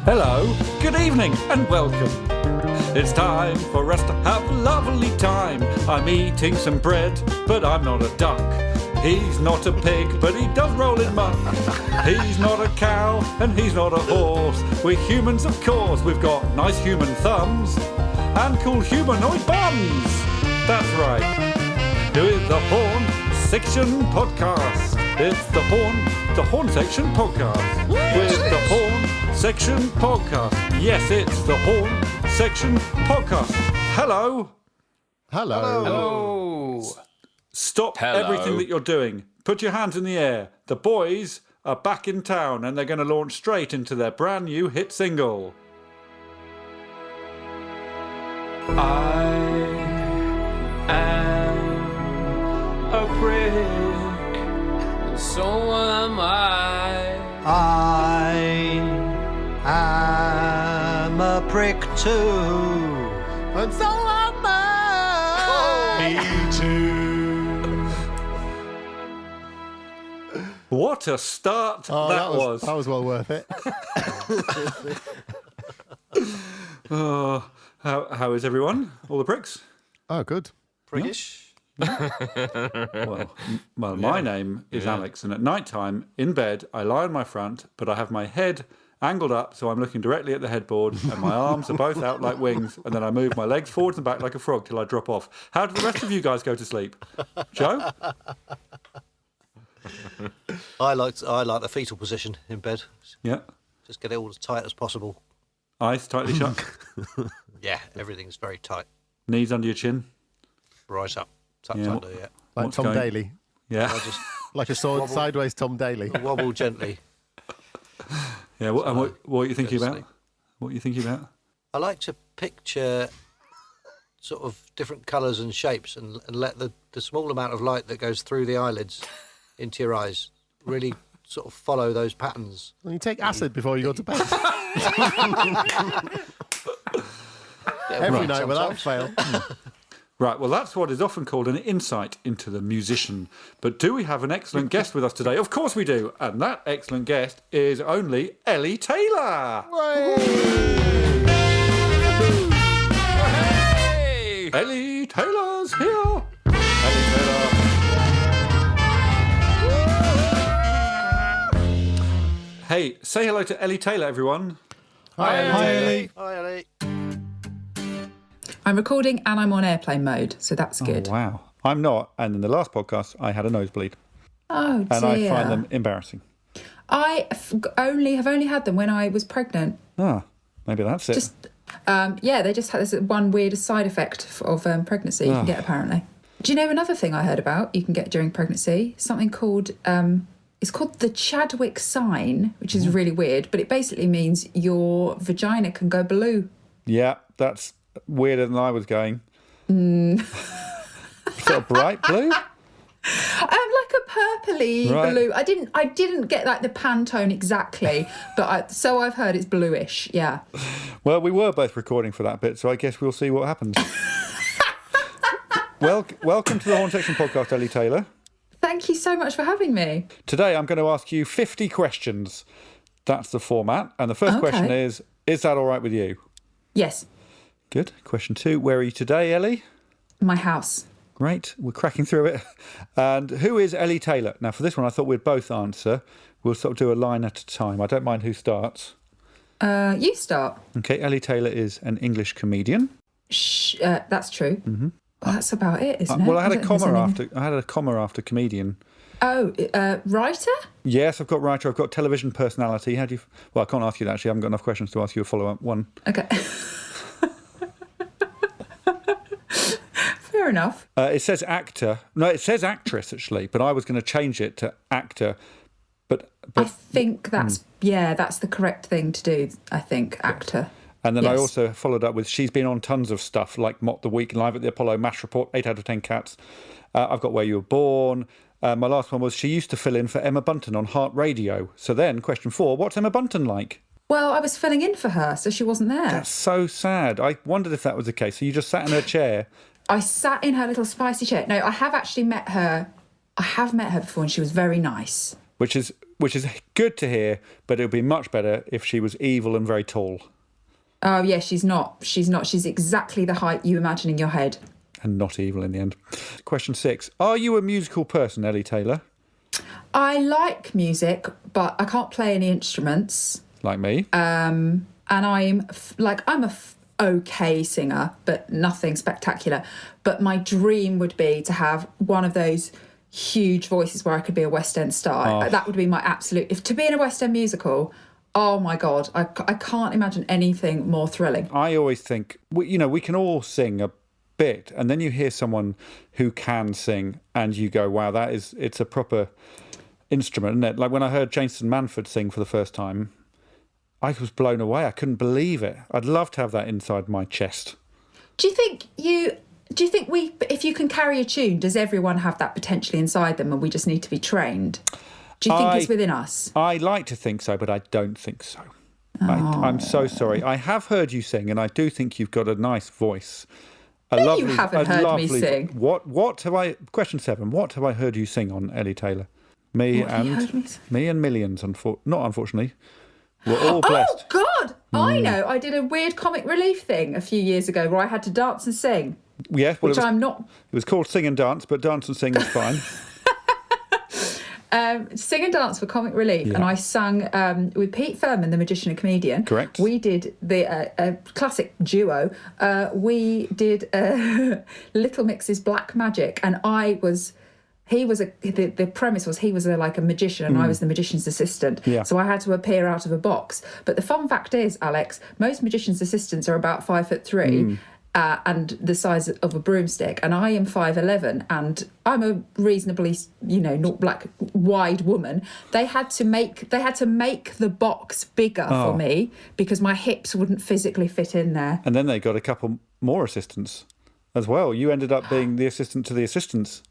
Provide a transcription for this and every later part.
Hello, good evening, and welcome. It's time for us to have a lovely time. I'm eating some bread, but I'm not a duck. He's not a pig, but he does roll in muck. He's not a cow, and he's not a horse. We're humans, of course. We've got nice human thumbs and cool humanoid bums. That's right. With the Horne Section Podcast. It's the Horne Section Podcast. With the Horne Section Podcast. Yes, it's the Horne Section Podcast. Hello. Stop everything that you're doing. Put your hands in the air. The boys are back in town and they're going to launch straight into their brand new hit single. I am a prick, and so am I. I am a prick too, and so am I. Me too. What a start that was. That was well worth it. How is everyone? All the pricks? Oh, good. Prickish. Well, my name is Alex, and at night time, in bed, I lie on my front, but I have my head angled up, so I'm looking directly at the headboard, and my arms are both out like wings, and then I move my legs forwards and back like a frog till I drop off. How do the rest of you guys go to sleep? Joe? I like the fetal position in bed. Yeah. Just get it all as tight as possible. Eyes tightly shut. Yeah, everything's very tight. Knees under your chin. Right up. Tucked Yeah. under, yeah. Like What's Tom going- Daly. Yeah. I just Like a sword sideways Tom Daly. wobble gently. Yeah. What are you thinking Go to about? sleep. What are you thinking about? I like to picture sort of different colours and shapes and let the small amount of light that goes through the eyelids into your eyes really sort of follow those patterns. Well, you take acid before you go to bed. Every night without fail. Right, well, that's what is often called an insight into the musician. But do we have an excellent guest with us today? Of course we do. And that excellent guest is only Ellie Taylor. Hey! Ellie Taylor's here. Ellie Taylor. Hey, say hello to Ellie Taylor, everyone. Hi, Ellie. Hi, Ellie. I'm recording and I'm on airplane mode, so that's good. Oh, wow. I'm not. And in the last podcast, I had a nosebleed. Oh, dear. And I find them embarrassing. I have only had them when I was pregnant. Ah, maybe that's it. They just had this one weird side effect of pregnancy you can get, apparently. Do you know another thing I heard about you can get during pregnancy? Something called, it's called the Chadwick sign, which is really weird, but it basically means your vagina can go blue. Yeah, that's weirder than I was going. Sort of bright blue? Like a purpley blue. I didn't get like the Pantone exactly, but so I've heard it's bluish. Yeah. Well, we were both recording for that bit, so I guess we'll see what happens. Welcome to the Horne Section Podcast, Ellie Taylor. Thank you so much for having me. Today I'm going to ask you 50 questions. That's the format. And the first question is that all right with you? Yes. Good. Question 2, where are you today, Ellie? My house. Great. We're cracking through it. And who is Ellie Taylor? Now, for this one, I thought we'd both answer. We'll sort of do a line at a time. I don't mind who starts. You start. Okay, Ellie Taylor is an English comedian. That's true. Mm-hmm. Well, that's about it, isn't it? Well, I had a comma after comedian. Oh, writer? Yes, I've got writer. I've got television personality. How do you? Well, I can't ask you that. Actually, I haven't got enough questions to ask you a follow-up one. Okay. Fair enough. It says actor. No, it says actress actually, but I was going to change it to actor. But I think that's the correct thing to do. I think actor. And then Yes. I also followed up with she's been on tons of stuff like Mock the Week, Live at the Apollo, MASH Report, 8 out of 10 Cats. I've got Where You Were Born. My last one was she used to fill in for Emma Bunton on Heart Radio. So then, question 4, what's Emma Bunton like? Well, I was filling in for her, so she wasn't there. That's so sad. I wondered if that was the case. So you just sat in her chair. I sat in her little spicy chair. No, I have actually met her I have met her before and she was very nice. Which is good to hear, but it would be much better if she was evil and very tall. Oh, yeah, she's not. She's exactly the height you imagine in your head. And not evil in the end. Question 6. Are you a musical person, Ellie Taylor? I like music, but I can't play any instruments. Like me? And I'm okay singer, but nothing spectacular. But my dream would be to have one of those huge voices where I could be a West End star. That would be my absolute... If to be in a West End musical, oh my God, I can't imagine anything more thrilling. I always think, we can all sing a bit, and then you hear someone who can sing and you go, wow, it's a proper instrument, isn't it? Like when I heard Jason Manford sing for the first time, I was blown away. I couldn't believe it. I'd love to have that inside my chest. Do you think if you can carry a tune, does everyone have that potentially inside them and we just need to be trained? Do you think it's within us? I like to think so, but I don't think so. I'm so sorry. I have heard you sing, and I do think you've got a nice voice. You haven't heard me sing. What have I? Question 7. What have I heard you sing on, Ellie Taylor? Me and millions. Not unfortunately. We're all blessed. Oh God! I know. I did a weird comic relief thing a few years ago where I had to dance and sing. Yeah, well, I'm not. It was called Sing and Dance, but dance and sing was fine. Sing and dance for comic relief, and I sang with Pete Furman, the magician and comedian. Correct. We did the classic duo. We did Little Mix's Black Magic, and the premise was he was like a magician and I was the magician's assistant. Yeah. So I had to appear out of a box. But the fun fact is, Alex, most magician's assistants are about 5'3". And the size of a broomstick, and I am 5'11", and I'm a reasonably, not black, wide woman. They had to make the box bigger for me because my hips wouldn't physically fit in there. And then they got a couple more assistants as well. You ended up being the assistant to the assistants.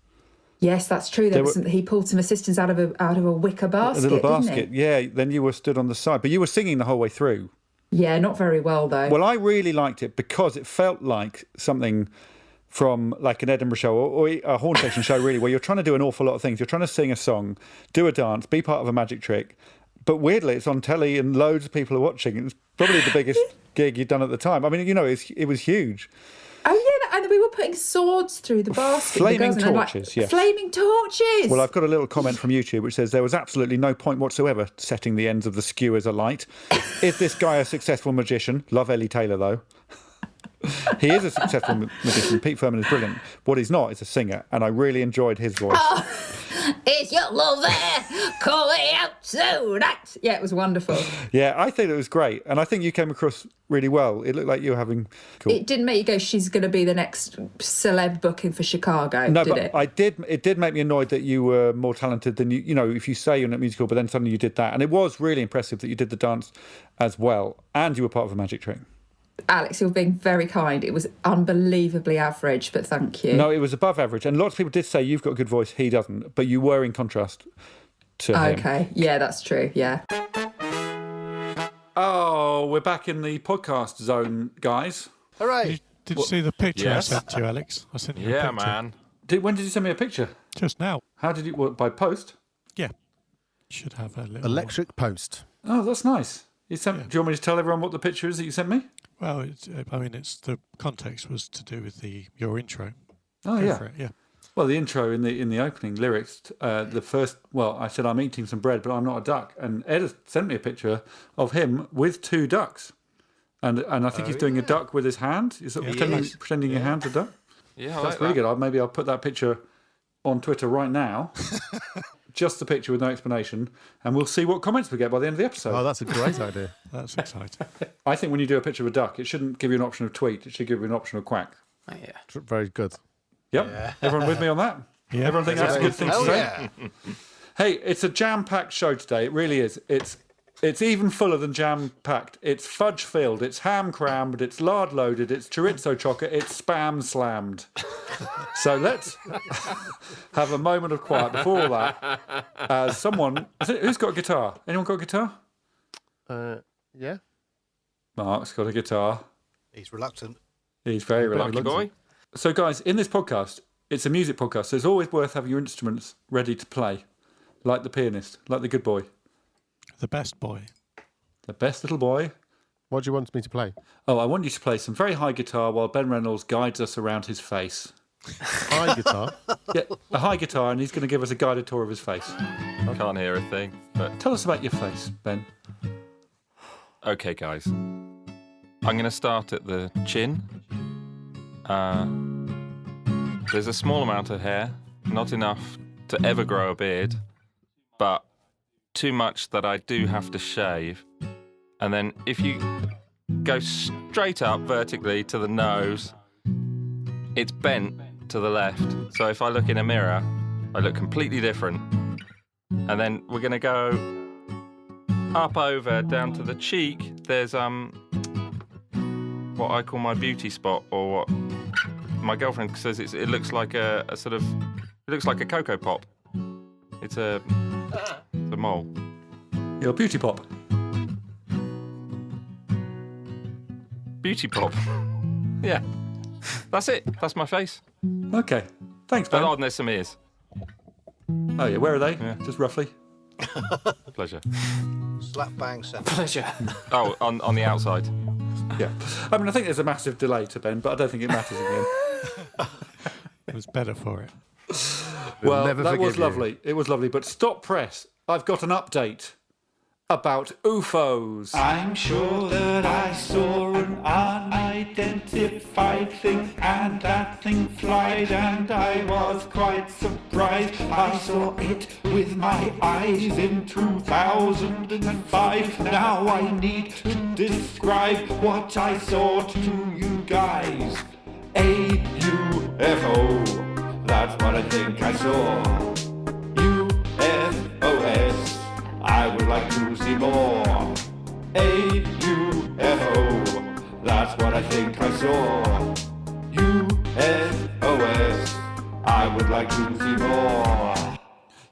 Yes, that's true. He pulled some assistants out of a wicker basket. A little basket, didn't he? yeah. Then you were stood on the side, but you were singing the whole way through. Yeah, not very well, though. Well, I really liked it because it felt like something from like an Edinburgh show or a Horne Section show, really, where you're trying to do an awful lot of things. You're trying to sing a song, do a dance, be part of a magic trick. But weirdly, it's on telly and loads of people are watching. It's probably the biggest gig you'd done at the time. I mean, it was huge. Oh, yeah, and we were putting swords through the basket. Flaming torches, yes. Flaming torches! Well, I've got a little comment from YouTube which says there was absolutely no point whatsoever setting the ends of the skewers alight. Is this guy a successful magician? Love Ellie Taylor, though. He is a successful magician. Pete Furman is brilliant. What he's not is a singer, and I really enjoyed his voice. Is your love there calling out tonight? Yeah, it was wonderful. Yeah, I think it was great, and I think you came across really well. It looked like you were having... Cool. It didn't make you go, she's going to be the next celeb booking for Chicago, no, did but it? It did make me annoyed that you were more talented than you know, if you say you're not musical, but then suddenly you did that. And it was really impressive that you did the dance as well, and you were part of a magic trick. Alex, you're being very kind. It was unbelievably average, but thank you. No, it was above average. And lots of people did say you've got a good voice, he doesn't. But you were in contrast to him. Okay, yeah, that's true, yeah. Oh, we're back in the podcast zone, guys. Hooray! Did you see the picture Yes. I sent you, Alex? I sent you a Yeah, picture. man. When did you send me a picture? Just now. How did you... by post? Yeah. Should have a little... Electric post. Oh, that's nice. Do you want me to tell everyone what the picture is that you sent me? Well, it's the context was to do with your intro. Oh, Go yeah. for it, yeah. Well, the intro in the opening lyrics, the first... Well, I said, I'm eating some bread, but I'm not a duck. And Ed has sent me a picture of him with 2 ducks. And I think he's doing a duck with his hand. He's sort of pretending your hand's a duck. Yeah, I That's like really that. good. Maybe I'll put that picture on Twitter right now. Just the picture with no explanation. And we'll see what comments we get by the end of the episode. Oh, that's a great idea. That's exciting. I think when you do a picture of a duck, it shouldn't give you an option of tweet. It should give you an option of quack. Oh, yeah. Very good. Yep. Yeah. Everyone with me on that? Yeah. Everyone think that's a good thing to Hell say? yeah! Hey, it's a jam-packed show today. It really is. It's even fuller than jam-packed. It's fudge-filled. It's ham-crammed. It's lard-loaded. It's chorizo chocolate. It's spam-slammed. So let's have a moment of quiet before all that. As someone... Who's got a guitar? Anyone got a guitar? Yeah. Mark's got a guitar. He's reluctant. He's very Lucky reluctant. boy. So, guys, in this podcast, it's a music podcast, so it's always worth having your instruments ready to play, like the pianist, like the good boy. The best boy. The best little boy. What do you want me to play? Oh, I want you to play some very high guitar while Ben Reynolds guides us around his face. High guitar. Yeah, a high guitar, and he's going to give us a guided tour of his face. I can't hear a thing. But Tell us about your face, Ben. okay, guys. I'm going to start at the chin. There's a small amount of hair, not enough to ever grow a beard, but too much that I do have to shave. And then if you go straight up vertically to the nose, it's bent to the left. So if I look in a mirror, I look completely different. And then we're going to go up over down to the cheek. There's what I call my beauty spot, or what my girlfriend says it looks like a sort of, it looks like a Cocoa Pop. It's a mole. Your beauty pop. Beauty Pop. Yeah. That's it. That's my face. Okay. Thanks, Ben. Oh, and there's some ears. Oh, yeah. Where are they? Yeah. Just roughly. Pleasure. Slap bang sound. Pleasure. Oh, on the outside. Yeah. I mean, I think there's a massive delay to Ben, but I don't think it matters again. It was better for it. Well, never that was forgive you. lovely. It was lovely. But stop press. I've got an update about UFOs. I'm sure that I saw an unidentified thing, and that thing flied, and I was quite surprised. I saw it with my eyes in 2005. Now I need to describe what I saw to you guys. A UFO, that's what I think I saw. UFOs, I would like to see more. A UFO, that's what I think I saw. UFOs, I would like to see more.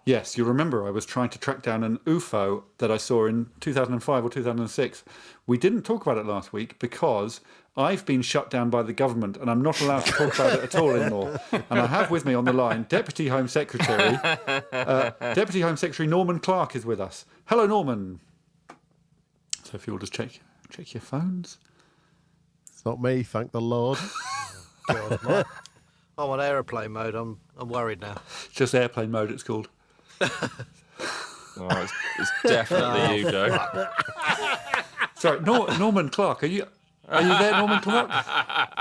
Yes, you remember I was trying to track down an UFO that I saw in 2005 or 2006. We didn't talk about it last week because I've been shut down by the government and I'm not allowed to talk about it at all anymore. And I have with me on the line Deputy Home Secretary. Deputy Home Secretary Norman Clark is with us. Hello, Norman. So if you'll just check your phones. It's not me, thank the Lord. God, I'm on aeroplane mode. I'm worried now. It's just airplane mode, it's called. Oh, it's definitely you, Joe. Sorry, Norman Clark, are you there, Norman Clark?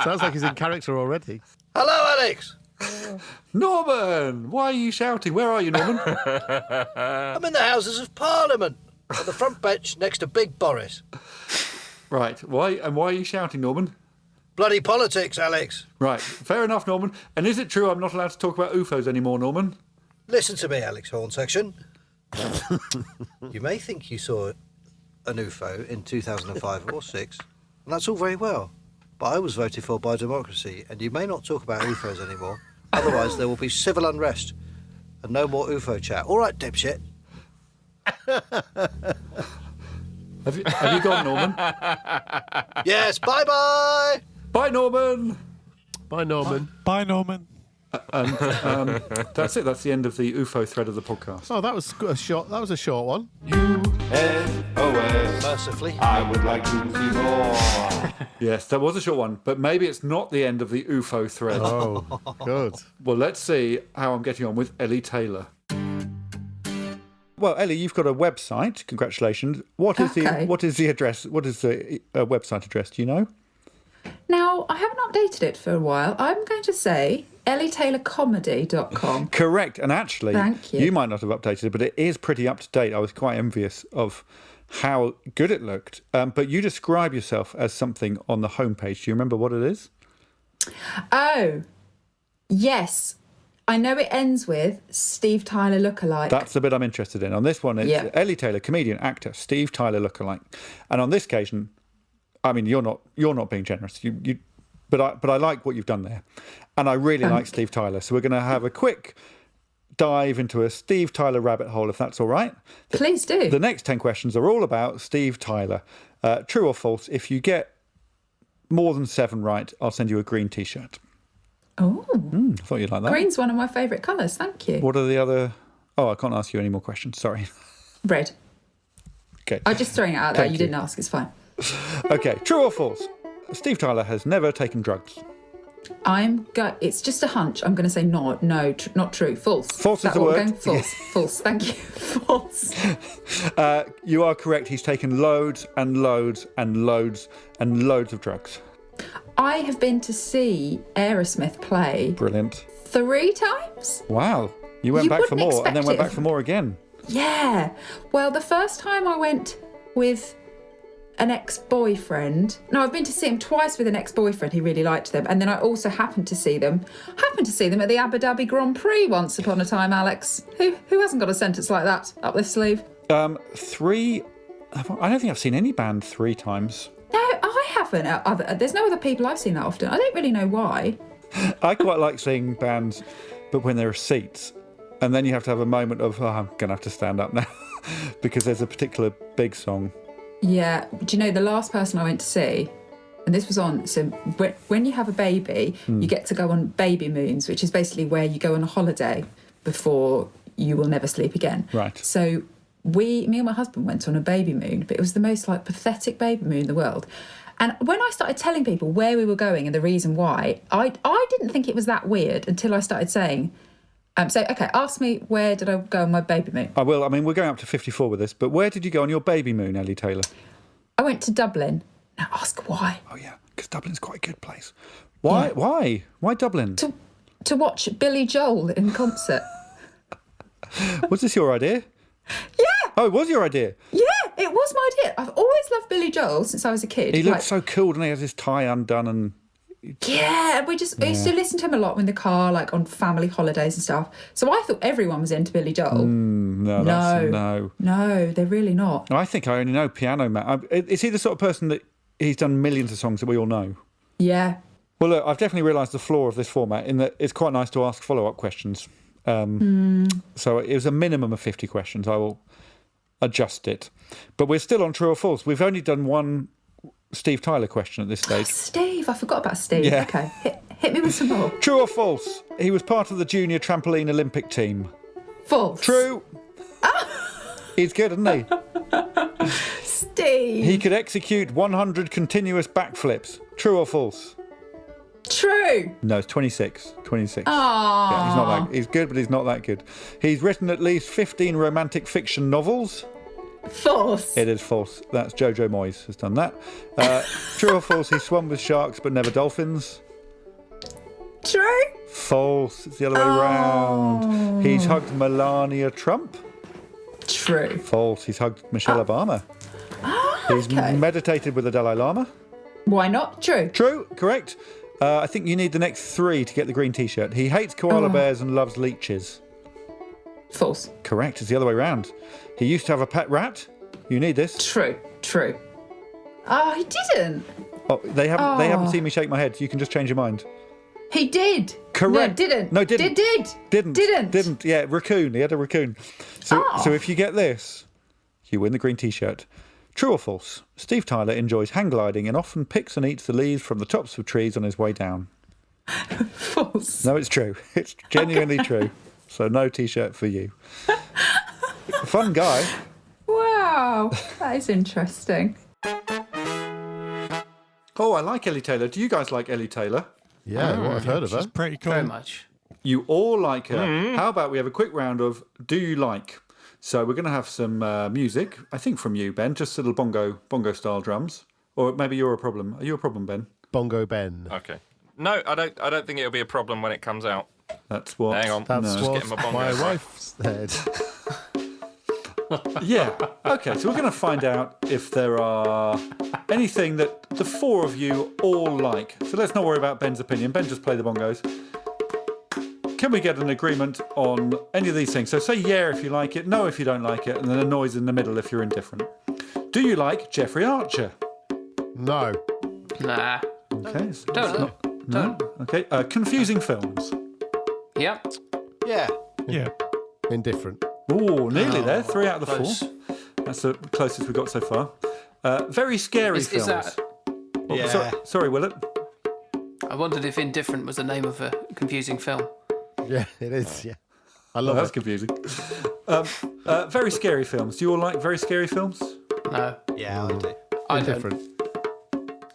Sounds like he's in character already. Hello, Alex. Norman, why are you shouting? Where are you, Norman? I'm in the Houses of Parliament on the front bench next to Big Boris. Right, why are you shouting, Norman? Bloody politics, Alex. Right, fair enough, Norman. And is it true I'm not allowed to talk about UFOs anymore, Norman? Listen to me, Alex Horne Section. You may think you saw an UFO in 2005 or 6, and that's all very well. But I was voted for by democracy, and you may not talk about UFOs anymore. Otherwise, there will be civil unrest and no more UFO chat. All right, dipshit. Have you gone, Norman? Yes, bye-bye. Bye, Norman. Bye, Norman. Bye, Norman. And that's it. That's the end of the UFO thread of the podcast. Oh, that was a short one. UFOs, Mercifully. I would like to see more. Yes, that was a short one, but maybe it's not the end of the UFO thread. Oh, good. Well, let's see how I'm getting on with Ellie Taylor. Well, Ellie, you've got a website. Congratulations. What is Okay. the address? What is the website address? Do you know? Now, I haven't updated it for a while. I'm going to say ellietaylorcomedy.com. Correct. And actually, Thank you. might not have updated it, but it is pretty up to date. I was quite envious of how good it looked. But you describe yourself as something on the homepage. Do you remember what it is? Oh, yes. I know it ends with Steve Tyler lookalike. That's the bit I'm interested in. On this one, it's Yeah. Ellie Taylor, comedian, actor, Steve Tyler lookalike. And on this occasion, I mean, you're not being generous. But I like what you've done there, and I really like Steve Tyler. So we're going to have a quick dive into a Steve Tyler rabbit hole, if that's all right. Please do. The next 10 questions are all about Steve Tyler. True or false? If you get more than 7 right, I'll send you a green T-shirt. Oh, I thought you'd like that. Green's one of my favourite colours. Thank you. What are the other... Oh, I can't ask you any more questions. Sorry. Red. Okay. I'm just throwing it out there. Thank You you. didn't ask. It's fine. Okay, true or false? Steve Tyler has never taken drugs. It's just a hunch. I'm going to say not true. False. False is that the what we're word. going? False. False. Thank you. False. You are correct. He's taken loads and loads and loads and loads of drugs. I have been to see Aerosmith play Brilliant. 3 times. Wow. You went You back for wouldn't more and then expect went it. back for more again. Yeah. Well, the first time I went with an ex-boyfriend. No, I've been to see him twice with an ex-boyfriend. He really liked them. And then I also happened to see them at the Abu Dhabi Grand Prix once upon a time, Alex. Who hasn't got a sentence like that up their sleeve? 3... I don't think I've seen any band 3 times. No, I haven't. There's no other people I've seen that often. I don't really know why. I quite like seeing bands, but when there are seats, and then you have to have a moment of, I'm going to have to stand up now, because there's a particular big song. Yeah. Do you know, the last person I went to see, and this was on, so when you have a baby, you get to go on baby moons, which is basically where you go on a holiday before you will never sleep again. Right. So me and my husband went on a baby moon, but it was the most pathetic baby moon in the world. And when I started telling people where we were going and the reason why, I didn't think it was that weird until I started saying, okay, ask me, where did I go on my baby moon? I will. I mean, we're going up to 54 with this, but where did you go on your baby moon, Ellie Taylor? I went to Dublin. Now ask why. Oh, yeah, because Dublin's quite a good place. Why? Yeah. Why? Why Dublin? To watch Billy Joel in concert. Was this your idea? Yeah. Oh, it was your idea? Yeah, it was my idea. I've always loved Billy Joel since I was a kid. He looked so cool, didn't he? He has his tie undone and... Yeah, I used to listen to him a lot in the car, on family holidays and stuff. So I thought everyone was into Billy Joel. No. No, they're really not. I think I only know Piano Man. Is he the sort of person that he's done millions of songs that we all know? Yeah. Well, look, I've definitely realised the flaw of this format in that it's quite nice to ask follow-up questions. So it was a minimum of 50 questions. I will adjust it. But we're still on true or false. We've only done one Steve Tyler question at this stage. Steve, I forgot about Steve. Yeah. Okay, hit me with some more. True or false? He was part of the junior trampoline Olympic team. False. True. He's good, isn't he? Steve. He could execute 100 continuous backflips. True or false? True. No, it's 26. 26. Aww. Yeah, he's not that. He's good, but he's not that good. He's written at least 15 romantic fiction novels. False. It is false. That's Jojo Moyes has done that. True or false? He swam with sharks but never dolphins. True. False. It's the other way round. He's hugged Melania Trump. True. False. He's hugged Michelle Obama. He's okay. meditated with the Dalai Lama. Why not? True. True. Correct. I think you need the next 3 to get the green T-shirt. He hates koala bears and loves leeches. False. Correct. It's the other way round. He used to have a pet rat. You need this. True. Oh, he didn't. Oh, they haven't seen me shake my head. So you can just change your mind. He did. Correct. No, didn't. No, didn't. Didn't. Didn't. Yeah, raccoon. He had a raccoon. So if you get this, you win the green T-shirt. True or false? Steve Tyler enjoys hang gliding and often picks and eats the leaves from the tops of trees on his way down. False. No, it's true. It's genuinely true. So no T-shirt for you. Fun guy. Wow, that is interesting. Oh, I like Ellie Taylor. Do you guys like Ellie Taylor? Yeah, what I've heard of her. She's pretty cool. Very much. You all like her. How about we have a quick round of Do You Like? So we're going to have some music, I think from you, Ben, just little bongo style drums. Or maybe you're a problem. Are you a problem, Ben? Bongo Ben. Okay. No, I don't think it'll be a problem when it comes out. That's what... Hang on. That's Just what getting my bongos my right. wife said. Yeah. Okay, so we're going to find out if there are anything that the 4 of you all like. So let's not worry about Ben's opinion. Ben, just play the bongos. Can we get an agreement on any of these things? So say yeah if you like it, no if you don't like it, and then a noise in the middle if you're indifferent. Do you like Jeffrey Archer? No. Nah. Okay. So Don't. no. Okay. Confusing films. Yep. Yeah. Yeah. Indifferent. Oh, nearly there. 3 out of the Close. 4. That's the closest we've got so far. Very scary films. Is that... Oh, Yeah. sorry, Willett. I wondered if Indifferent was the name of a confusing film. Yeah, it is. Yeah, I Oh, love that's it. confusing. Very scary films. Do you all like very scary films? No, Yeah, I do. I don't. Different.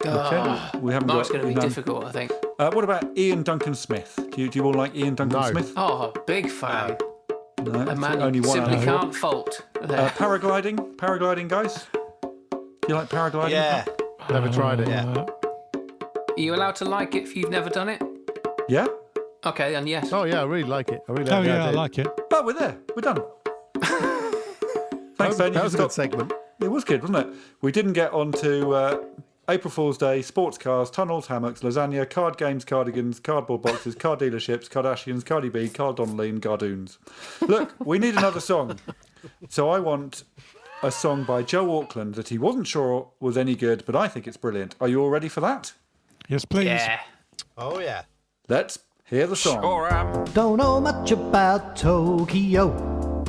Okay. We haven't That's got. going to be none. difficult, I think. What about Ian Duncan Smith? Do you all like Ian Duncan No. Smith? Oh, big fan. No, A man only you one. simply out. can't fault. There. Paragliding, guys. Do you like paragliding? Yeah. Never tried it. Yeah. Are you allowed to like it if you've never done it? Yeah. Okay, then yes. Oh yeah, I really like it. I really Oh, like the yeah, I idea. like it. Oh, we're there. We're done. Thanks, Ben. That was a You good segment. It was good, wasn't it? We didn't get on to April Fool's Day, sports cars, tunnels, hammocks, lasagna, card games, cardigans, cardboard boxes, car dealerships, Kardashians, Cardi B, Car Donnelly and Gardoons. Look, we need another song. So I want a song by Joe Auckland that he wasn't sure was any good, but I think it's brilliant. Are you all ready for that? Yes, please. Yeah. Oh, yeah. Let's hear the song. Sure am. Don't know much about Tokyo.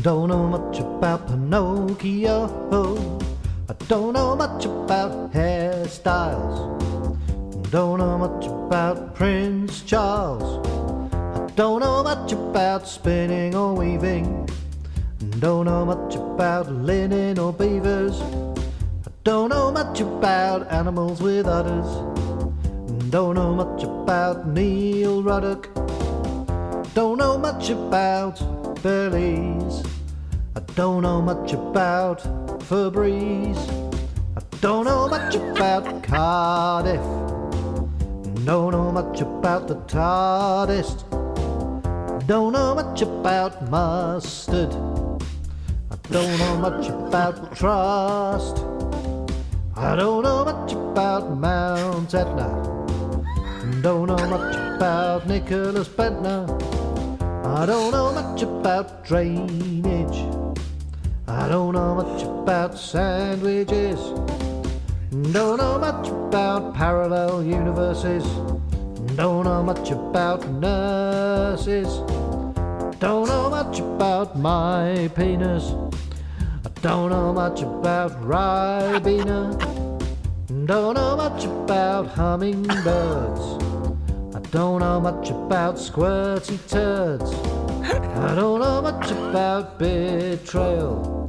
Don't know much about Pinocchio. I don't know much about hairstyles. Don't know much about Prince Charles. I don't know much about spinning or weaving. Don't know much about linen or beavers. I don't know much about animals with udders. Don't know much about Neil Ruddock. Don't know much about Belize. I don't know much about Febreze. I don't know much about Cardiff. Don't know much about the TARDIS. Don't know much about mustard. I don't know much about trust. I don't know much about Mount Etna. Don't know much about Nicholas Bentner. I don't know much about drainage. I don't know much about sandwiches. Don't know much about parallel universes. Don't know much about nurses. Don't know much about my penis. I don't know much about Ribena. Don't know much about hummingbirds. I don't know much about squirty turds. I don't know much about betrayal.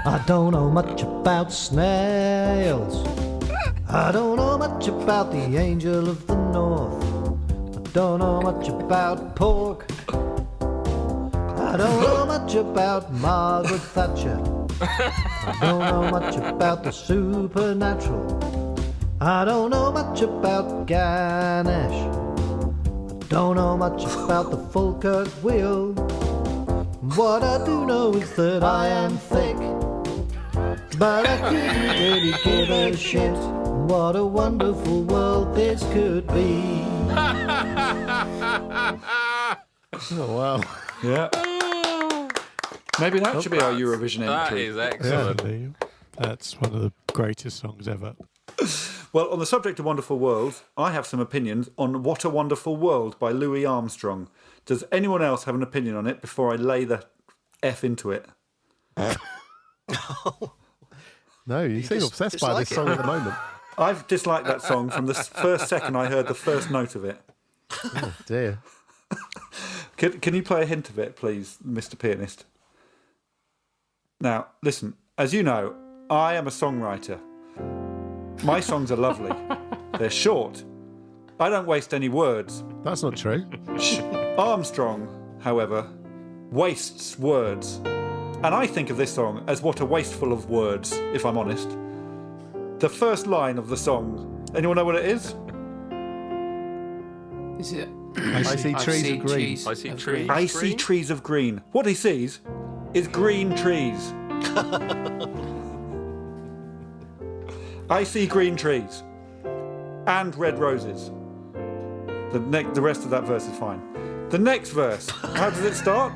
I don't know much about snails. I don't know much about the angel of the north. I don't know much about pork. I don't know much about Margaret Thatcher. I don't know much about the supernatural. I don't know much about Ganesh. I don't know much about the Falkirk wheel. What I do know is that I am thick, but I couldn't really give a shit. What a wonderful world this could be. Oh wow. Yeah. Maybe that should be our Eurovision That entry. is excellent. Definitely. That's one of the greatest songs ever. Well, on the subject of wonderful worlds, I have some opinions on What a Wonderful World by Louis Armstrong. Does anyone else have an opinion on it before I lay the F into it? No, you seem just obsessed by this dislike song it. at the moment. I've disliked that song from the first second I heard the first note of it. Oh dear. Can you play a hint of it, please, Mr. Pianist? Now, listen, as you know, I am a songwriter. My songs are lovely. They're short. I don't waste any words. That's not true. Armstrong, however, wastes words. And I think of this song as what a wasteful of words, if I'm honest. The first line of the song, anyone know what it is? Is it? I see trees of green. trees I see of trees. green. I see trees of green. What he sees is green trees. I see green trees and red roses. The rest of that verse is fine. The next verse, how does it start?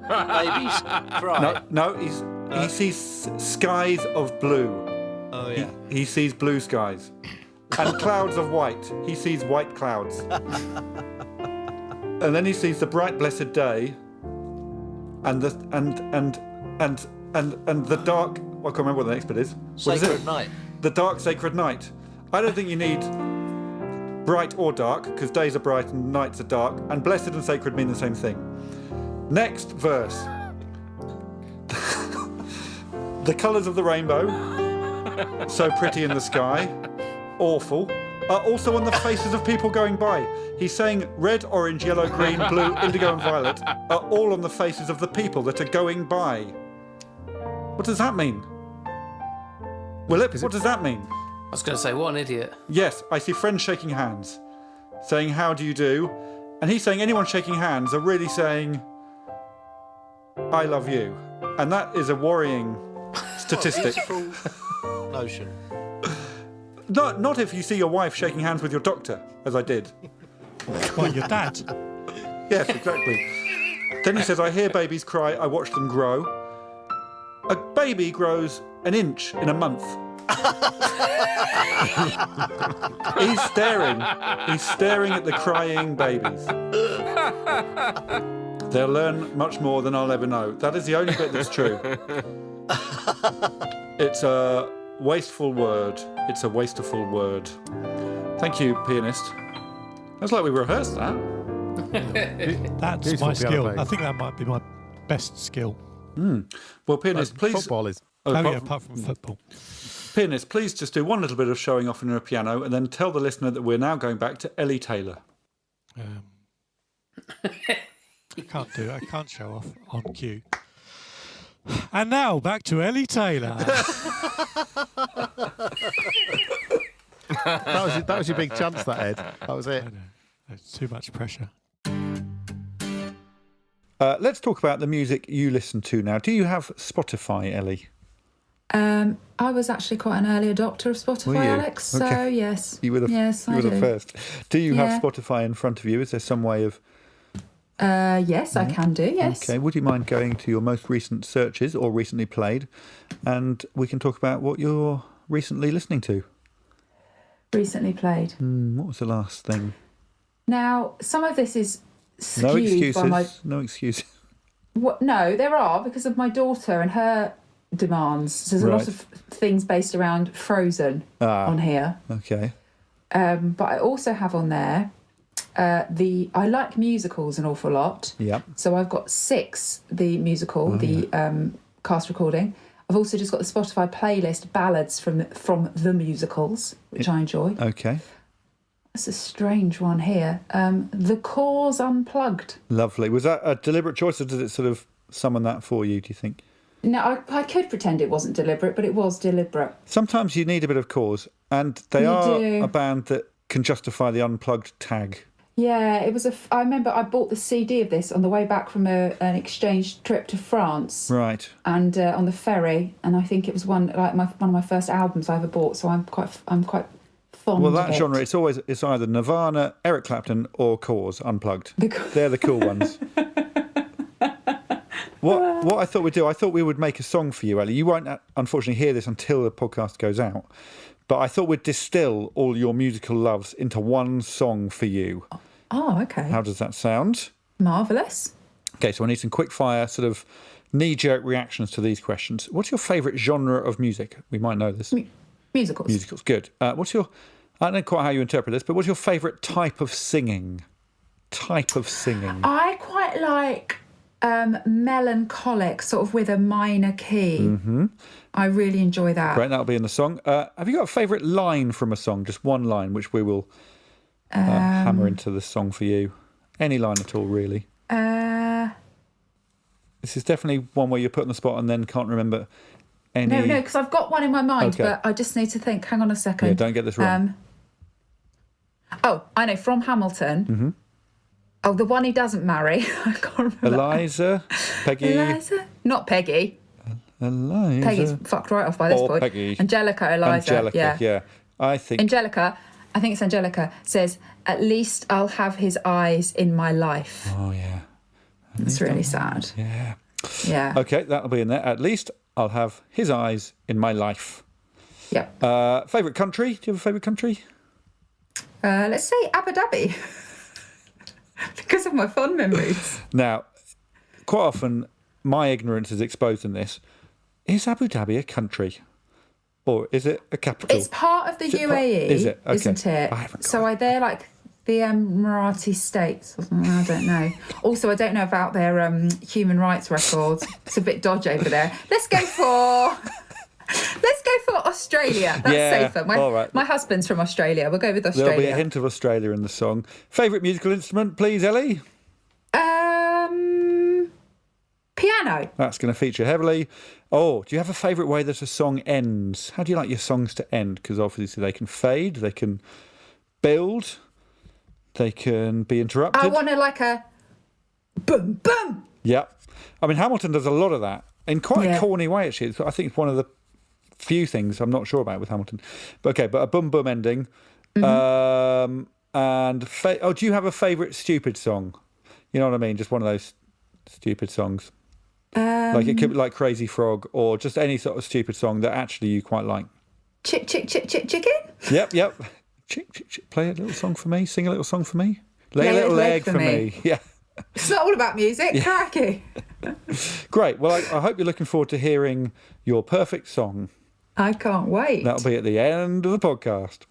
Babies cry. No, he sees skies of blue. Oh, yeah. He sees blue skies and clouds of white. He sees white clouds. And then he sees the bright blessed day and the dark. I can't remember what the next bit is. What is Sacred it? night. The dark sacred night. I don't think you need bright or dark, because days are bright and nights are dark, and blessed and sacred mean the same thing. Next verse. The colours of the rainbow, so pretty in the sky, awful, are also on the faces of people going by. He's saying red, orange, yellow, green, blue, indigo and violet are all on the faces of the people that are going by. What does that mean? Willip, what does that mean? I was going to say, what an idiot. Yes, I see friends shaking hands, saying, how do you do? And he's saying anyone shaking hands are really saying, I love you. And that is a worrying statistic. Beautiful notion. Not if you see your wife shaking hands with your doctor, as I did. What, your dad? Yes, exactly. Then he says, I hear babies cry, I watch them grow. A baby grows an inch in a month. He's staring at the crying babies. They'll learn much more than I'll ever know. That is the only bit that's true. It's a wasteful word. It's a wasteful word. Thank you, pianist. That's like we rehearsed that. That's Beautiful my piano skill. playing. I think that might be my best skill. Well, pianist, please. Football is. Apart from football. Pianist, please just do one little bit of showing off on a piano, and then tell the listener that we're now going back to Ellie Taylor. I can't do it. I can't show off on cue. And now back to Ellie Taylor. That was your big chance, that, Ed. That was it. I know. It's too much pressure. Let's talk about the music you listen to now. Do you have Spotify, Ellie? I was actually quite an early adopter of Were Spotify, you? Alex. So Okay. yes, You were the yes, you I were do. the first. Do you Yeah. have Spotify in front of you? Is there some way of? Yes, I can do. Yes. Okay. Would you mind going to your most recent searches or recently played, and we can talk about what you're recently listening to? Recently played. What was the last thing? Now, some of this is skewed No excuses. by my. No excuses. What? No, there are, because of my daughter and her demands. So there's a lot Right. of things based around Frozen on here. Okay. But I also have on there I like musicals an awful lot. Yep. So I've got Six, the musical, cast recording. I've also just got the Spotify playlist ballads from the musicals, which I enjoy. Okay. That's a strange one here. The Cause Unplugged. Lovely. Was that a deliberate choice, or did it sort of summon that for you, do you think? No, I could pretend it wasn't deliberate, but it was deliberate. Sometimes you need a bit of cause, and they You are do. a band that can justify the unplugged tag. Yeah, it was I remember I bought the CD of this on the way back from an exchange trip to France. Right. And on the ferry, and I think it was one of my first albums I ever bought. So I'm quite fond. Well, of that it. genre, it's either Nirvana, Eric Clapton, or Cause unplugged. They're the cool ones. What I thought we'd do, I thought we would make a song for you, Ellie. You won't unfortunately hear this until the podcast goes out, but I thought we'd distill all your musical loves into one song for you. Oh, okay. How does that sound? Marvellous. Okay, so I need some quick fire sort of knee-jerk reactions to these questions. What's your favourite genre of music? We might know this. Musicals. Musicals, good. I don't know quite how you interpret this, but what's your favourite type of singing? I quite like melancholic, sort of with a minor key. Mm-hmm. I really enjoy that. Great, that'll be in the song. Have you got a favourite line from a song? Just one line, which we will hammer into the song for you. Any line at all, really. This is definitely one where you're put on the spot and then can't remember any... No, because I've got one in my mind, Okay. but I just need to think. Hang on a second. Yeah, don't get this wrong. I know, from Hamilton. Mm-hmm. Oh, the one he doesn't marry. I can't remember. Eliza, Peggy... Eliza? Not Peggy. Eliza... Peggy's fucked right off by this Or point. Peggy. Angelica, Eliza. Yeah. I think... Angelica, I think it's Angelica, says, "At least I'll have his eyes in my life." Oh, yeah. It's really sad. Yeah. Yeah. Okay, that'll be in there. At least I'll have his eyes in my life. Yep. Favourite country? Do you have a favourite country? Let's say Abu Dhabi. Because of my fond memories. Now, quite often, my ignorance is exposed in this. Is Abu Dhabi a country? Or is it a capital? It's part of the Is it UAE, is it? Okay. isn't it? I haven't got So are they like the Emirati states or something? I don't know. Also, I don't know about their human rights records. It's a bit dodgy over there. Let's go for Australia. That's safer. all right. My husband's from Australia. We'll go with Australia. There'll be a hint of Australia in the song. Favourite musical instrument, please, Ellie? Piano. That's going to feature heavily. Oh, do you have a favourite way that a song ends? How do you like your songs to end? Because obviously they can fade, they can build, they can be interrupted. I want to like a boom, boom. Yeah. I mean, Hamilton does a lot of that in quite a corny way, actually. I think it's one of the few things I'm not sure about with Hamilton. But okay, but a boom, boom ending. Mm-hmm. Do you have a favourite stupid song? You know what I mean? Just one of those stupid songs. Like it could be like Crazy Frog or just any sort of stupid song that actually you quite like. Chick, chick, chick, chick, chicken? Yep. Chick, chick, chick. Play a little song for me. Sing a little song for me. Lay a little egg for me. Yeah. It's not all about music. Crikey. Great. Well, I hope you're looking forward to hearing your perfect song. I can't wait. That'll be at the end of the podcast.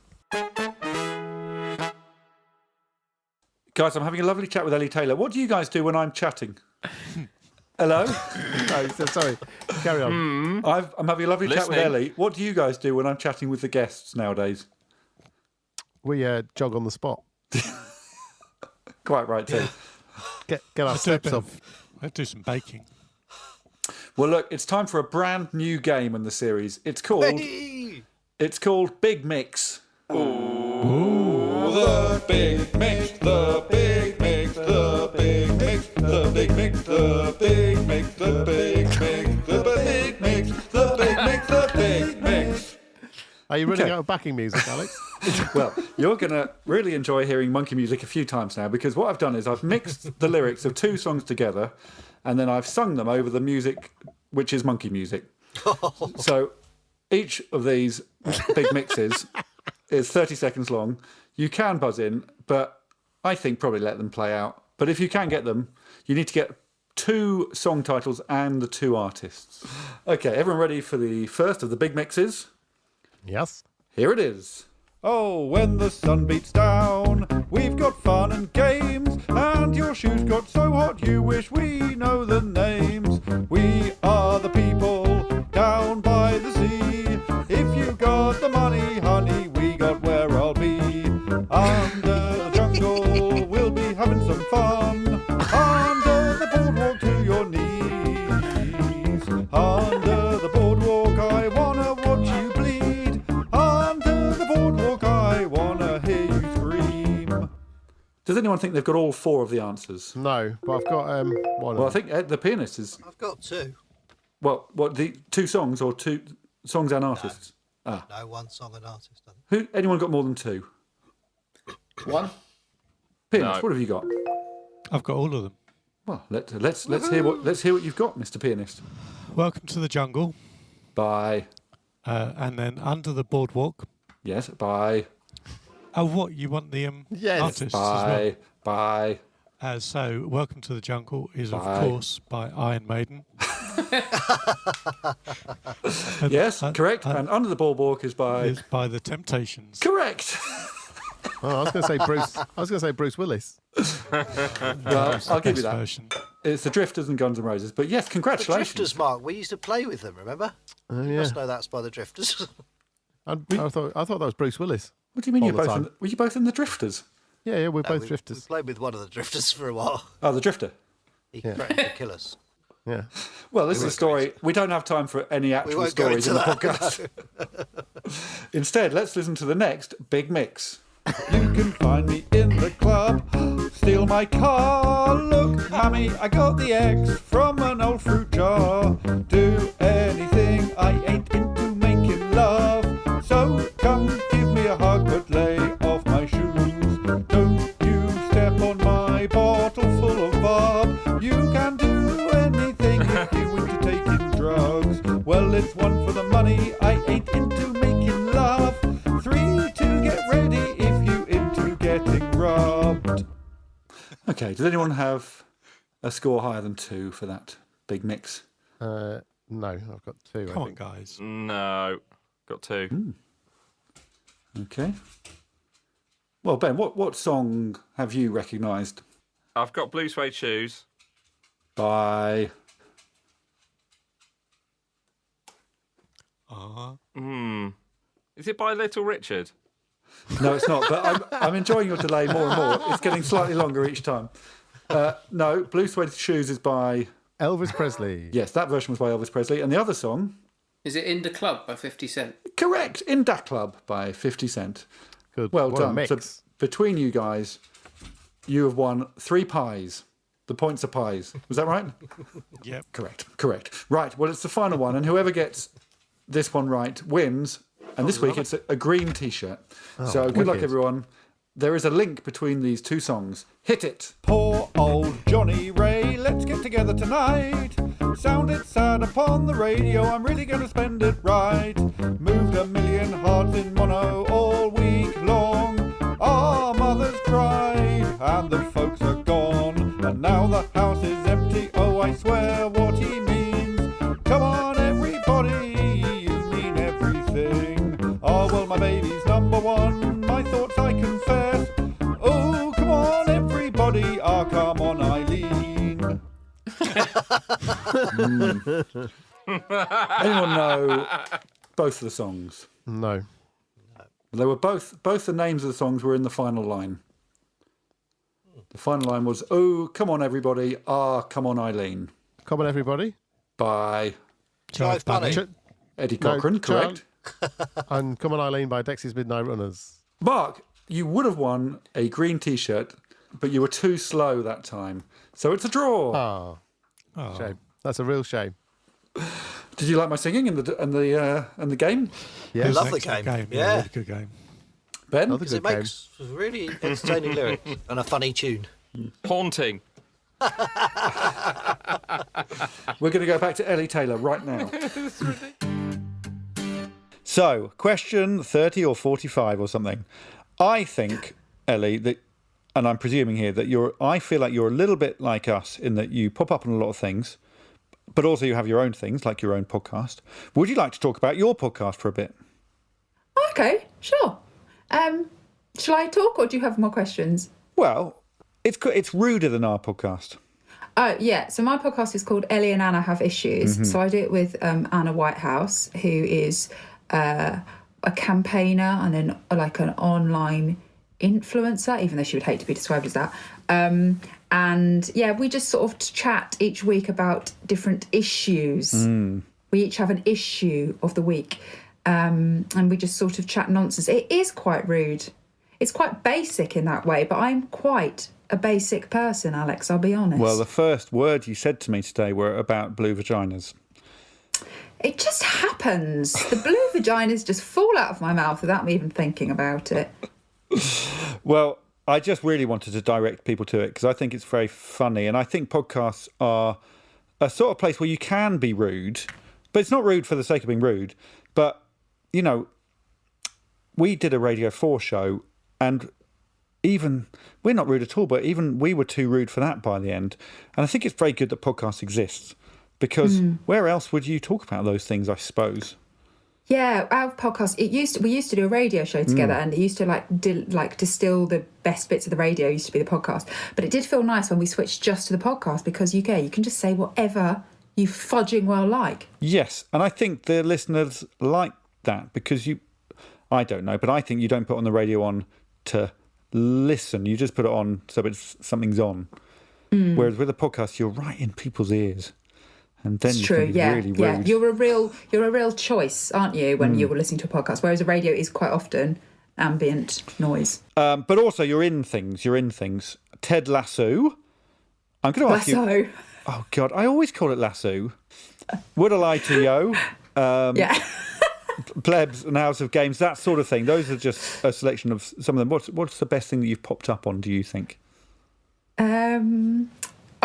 Guys, I'm having a lovely chat with Ellie Taylor. What do you guys do when I'm chatting? Hello? No, sorry. Carry on. I'm having a lovely chat with Ellie. What do you guys do when I'm chatting with the guests nowadays? We jog on the spot. Quite right, too. Get our steps up. I do some baking. Well, look, it's time for a brand new game in the series. It's called Big Mix. The Big Mix, the Big Mix, the Big Mix, the Big Mix, the Big Mix, the Big Mix, the Big Mix, the Big Mix, the Big Mix. Are you running out of backing music, Alex? Well, you're going to really enjoy hearing monkey music a few times now, because what I've done is I've mixed the lyrics of two songs together and then I've sung them over the music, which is monkey music. So each of these big mixes is 30 seconds long. You can buzz in, but I think probably let them play out. But if you can get them, you need to get 2 song titles and the 2 artists. Okay, everyone ready for the first of the big mixes? Yes. Here it is. Oh, when the sun beats down, we've got fun and games, and your shoes got so hot you wish we know the names. We are the people down by the sea. If you got the money, honey, we got where I'll be. Under the jungle, we'll be having some fun. Under the boardwalk to your knees. Under the boardwalk, I wanna watch you bleed. Under the boardwalk, I wanna hear you scream. Does anyone think they've got all 4 of the answers? No, but I've got one. Well, I think Ed, the pianist is. I've got 2. Well, what, the 2 songs or 2 songs and artists? No, one song and artist. Who? Anyone got more than 2? 1. Pianist, No. what have you got? I've got all of them. Well, let's hear what you've got, Mr. Pianist. Welcome to the Jungle, Bye. and then Under the Boardwalk. Yes. Bye. Oh, what you want the Yes. artists Bye. Bye. as well? So, Welcome to the Jungle is Bye. of course by Iron Maiden. Yes, correct. And Under the Boardwalk is by. Is by the Temptations. Correct. Oh, I was going to say Bruce. I was going to say Bruce Willis. Well, I'll give you that. Version. It's the Drifters and Guns N' Roses. But yes, The congratulations. Drifters, Mark. We used to play with them, remember? Oh, You yeah. must know that's by the Drifters. I thought that was Bruce Willis. What do you mean all you're the both? time. Were you both in the Drifters? Yeah, we're both we drifters. played with one of the Drifters for a while. Oh, the Drifter. He threatened to kill us. Yeah. Well, this is a story. We don't have time for any actual won't go stories in into the that, podcast. Instead, let's listen to the next big mix. You can find me in the club, steal my car. Look, Mummy, I got the X from an old fruit jar. Do anything, I ain't into making love. So come give me a hug, but lay off my shoes. Don't you step on my bottle full of barb. You can do anything if you into taking drugs. Well, it's 1 for the money, I ain't into making love. 3 to get ready if you into getting robbed. Okay, does anyone have a score higher than 2 for that big mix? No, I've got 2. Come on, guys. No. Got 2. Okay. Well, Ben, what song have you recognised? I've got Blue Suede Shoes. By... Is it by Little Richard? No, it's not, but I'm enjoying your delay more and more. It's getting slightly longer each time. No, Blue Suede Shoes is by... Elvis Presley. Yes, that version was by Elvis Presley. And the other song... Is it In the Club by 50 Cent? Correct, In Da Club by 50 Cent. Good. Well What a done. mix. So between you guys, you have won 3 pies. The points are pies. Was that right? Yep. Correct. Right, well, it's the final one, and whoever gets this one right wins. And this week it's a green T-shirt. So good luck, wicked. everyone. There is a link between these 2 songs. Hit it. Poor old Johnny Ray, let's get together tonight. Sounded sad upon the radio, I'm really gonna spend it right. Moved 1,000,000 hearts in mono all week long. Our mothers cried, and the folks are gone. And now the house is empty, oh I swear what he means. Come on everybody, you mean everything. Oh well my baby's number 1, my thoughts I confess. Oh come on everybody, ah come on Eileen. Anyone know both of the songs? No. They were both the names of the songs were in the final line. The final line was, oh, come on, everybody. Ah, come on, Eileen. Come on, everybody. By Jive Bunny. Eddie Cochran, correct. And Come on, Eileen by Dexy's Midnight Runners. Mark, you would have won a green T-shirt, but you were too slow that time. So it's a draw. Oh, shame. That's a real shame. Did you like my singing and the game? I love the Excellent game. Yeah, really good game. Ben? Another Because good it game. makes really entertaining lyrics and a funny tune. Haunting. We're going to go back to Ellie Taylor right now. So, question 30 or 45 or something. I think, Ellie, that, and I'm presuming here, that I feel like you're a little bit like us in that you pop up on a lot of things, but also you have your own things, like your own podcast. Would you like to talk about your podcast for a bit? Okay, sure. Shall I talk or do you have more questions? Well, it's ruder than our podcast. Yeah, so my podcast is called Ellie and Anna Have Issues. So I do it with Anna Whitehouse, who is a campaigner and an online influencer, even though she would hate to be described as that. And yeah, we just sort of chat each week about different issues. We each have an issue of the week. And we just sort of chat nonsense. It is quite rude. It's quite basic in that way, but I'm quite a basic person, Alex, I'll be honest. Well, the first word you said to me today were about blue vaginas. It just happens. The blue vaginas just fall out of my mouth without me even thinking about it. Well, I just really wanted to direct people to it because I think it's very funny. And I think podcasts are a sort of place where you can be rude, but it's not rude for the sake of being rude. But, you know, we did a Radio 4 show and even, we're not rude at all, but even we were too rude for that by the end. And I think it's very good that podcasts exist because where else would you talk about those things, I suppose? Yeah, our podcast, we used to do a radio show together and it used to distill the best bits of the radio used to be the podcast. But it did feel nice when we switched just to the podcast because you can just say whatever you fudging well like. Yes, and I think the listeners like that because I don't know, but I think you don't put on the radio on to listen. You just put it on so something's on. Whereas with a podcast, you're right in people's ears. And then you can be really rude. Yeah, you're a real choice, aren't you, when you're listening to a podcast? Whereas a radio is quite often ambient noise. But also, you're in things. Ted Lasso. I'm going to ask you. Oh God, I always call it Lasso. Would I Lie to You? Yeah. Plebs and House of Games, that sort of thing. Those are just a selection of some of them. What's the best thing that you've popped up on? Do you think? I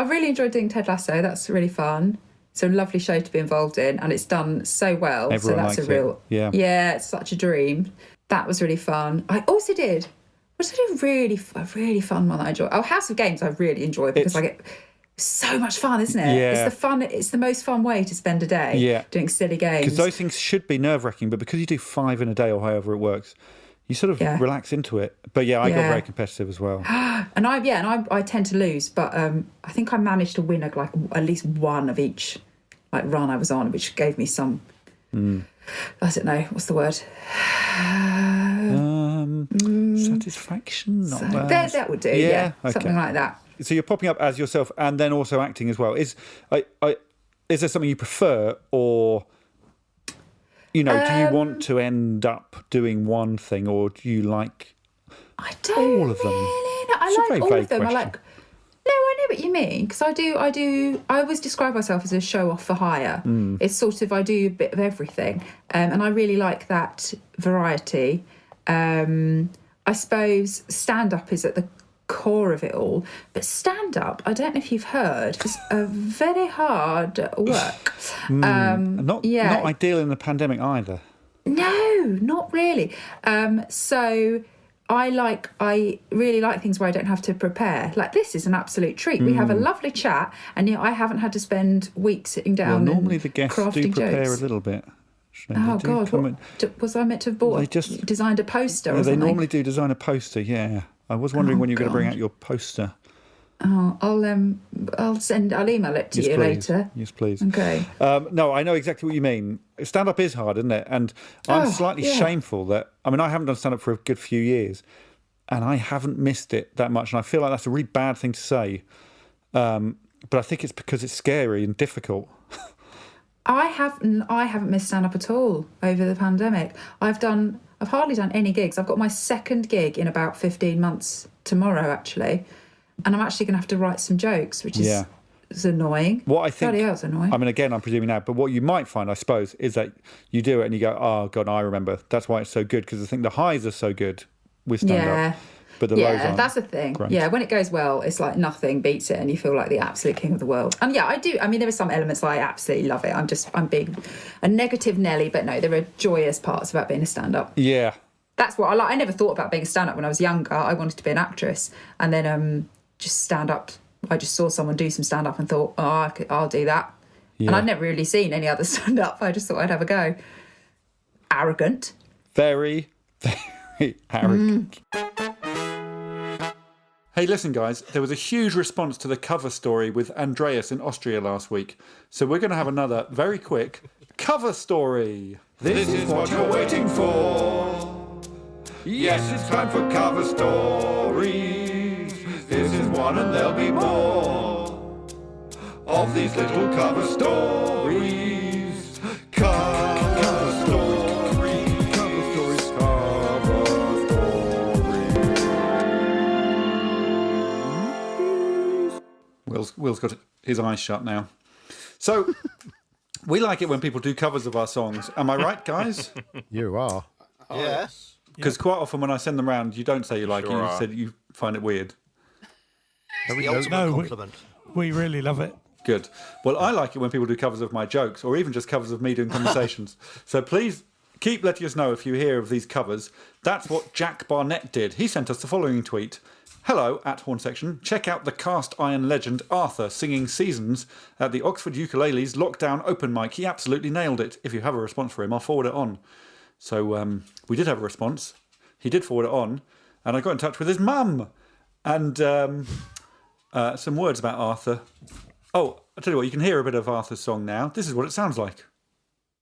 really enjoyed doing Ted Lasso. That's really fun. It's a lovely show to be involved in, and it's done so well. Everyone so that's likes it. Yeah, it's such a dream. That was really fun. I also did. Was it a really fun one that I enjoyed? Oh, House of Games I really enjoy because So much fun, isn't it? Yeah. It's the most fun way to spend a day doing silly games. Because those things should be nerve-wracking, but because you do 5 in a day or however it works, you sort of relax into it. But I got very competitive as well. And I tend to lose, but I think I managed to win like at least one of each like run I was on, which gave me some. I don't know what's the word. Satisfaction. Not bad. That would do. Yeah, okay. Something like that. So you're popping up as yourself and then also acting as well. Is there something you prefer, or do you want to end up doing one thing, or do you like all of them? Really, I like all of them. Question. No, I know what you mean, because I do. I always describe myself as a show off for hire. It's sort of I do a bit of everything, and I really like that variety. I suppose stand up is at the core of it all, but stand up, I don't know if you've heard, is a very hard work. Not ideal in the pandemic either. No, not really. So I really like things where I don't have to prepare. Like this is an absolute treat. We have a lovely chat, and I haven't had to spend weeks sitting down. Well, normally the guests do prepare jokes. a little bit. Oh God! Was I meant to have designed a poster? Or they something? normally do design a poster. Yeah, I was wondering when you were going to bring out your poster. Oh, I'll email it to you later. Yes, please. Okay. No, I know exactly what you mean. Stand up is hard, isn't it? And I'm slightly shameful that I haven't done stand up for a good few years, and I haven't missed it that much. And I feel like that's a really bad thing to say, but I think it's because it's scary and difficult. I haven't missed stand up at all over the pandemic. I've hardly done any gigs. I've got my second gig in about 15 months tomorrow, actually. And I'm actually going to have to write some jokes, which is annoying. What I think, it's annoying. Again, I'm presuming now, but what you might find, I suppose, is that you do it and you go, oh, God, I remember. That's why it's so good, because I think the highs are so good with stand-up, but the lows aren't. That's the thing. Great. Yeah, when it goes well, it's like nothing beats it and you feel like the absolute king of the world. And I do. There are some elements I absolutely love it. I'm being a negative Nelly, but no, there are joyous parts about being a stand-up. Yeah. That's what I like. I never thought about being a stand-up when I was younger. I wanted to be an actress. And then just stand up. I just saw someone do some stand up and thought, I'll do that. Yeah. And I'd never really seen any other stand up. I just thought I'd have a go. Arrogant. Very, very arrogant. Hey, listen, guys, there was a huge response to the cover story with Andreas in Austria last week. So we're going to have another very quick cover story. This is what you're waiting for. Yes, it's time for cover stories. This is one and there'll be more of these little cover stories. Cover stories. Cover stories. Cover stories. Will's got his eyes shut now. So we like it when people do covers of our songs. Am I right, guys? You are. Yes. Because quite often when I send them round, you don't say you like it. You said you find it weird. It's the ultimate compliment. We really love it. Good. Well, I like it when people do covers of my jokes, or even just covers of me doing conversations. So please keep letting us know if you hear of these covers. That's what Jack Barnett did. He sent us the following tweet. Hello, at Horne Section. Check out the cast iron legend Arthur singing Seasons at the Oxford Ukulele's lockdown open mic. He absolutely nailed it. If you have a response for him, I'll forward it on. So we did have a response. He did forward it on, and I got in touch with his mum. And some words about Arthur. Oh, I'll tell you what, you can hear a bit of Arthur's song now. This is what it sounds like.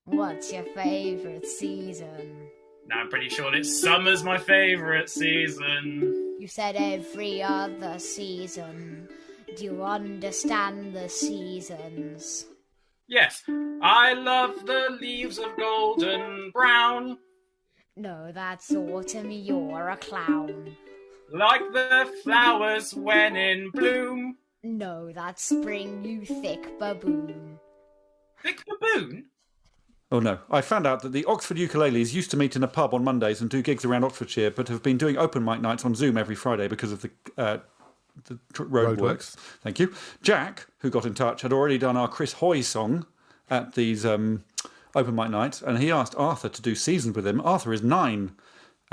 What's your favourite season? I'm pretty sure that summer's my favourite season. You said every other season. Do you understand the seasons? Yes, I love the leaves of golden brown. No, that's autumn, you're a clown. Like the flowers when in bloom. No, that's spring, you thick baboon. Thick baboon? Oh no, I found out that the Oxford Ukuleles used to meet in a pub on Mondays and do gigs around Oxfordshire, but have been doing open mic nights on Zoom every Friday because of the roadworks. Thank you. Jack, who got in touch, had already done our Chris Hoy song at these open mic nights, and he asked Arthur to do Seasons with him. Arthur is 9,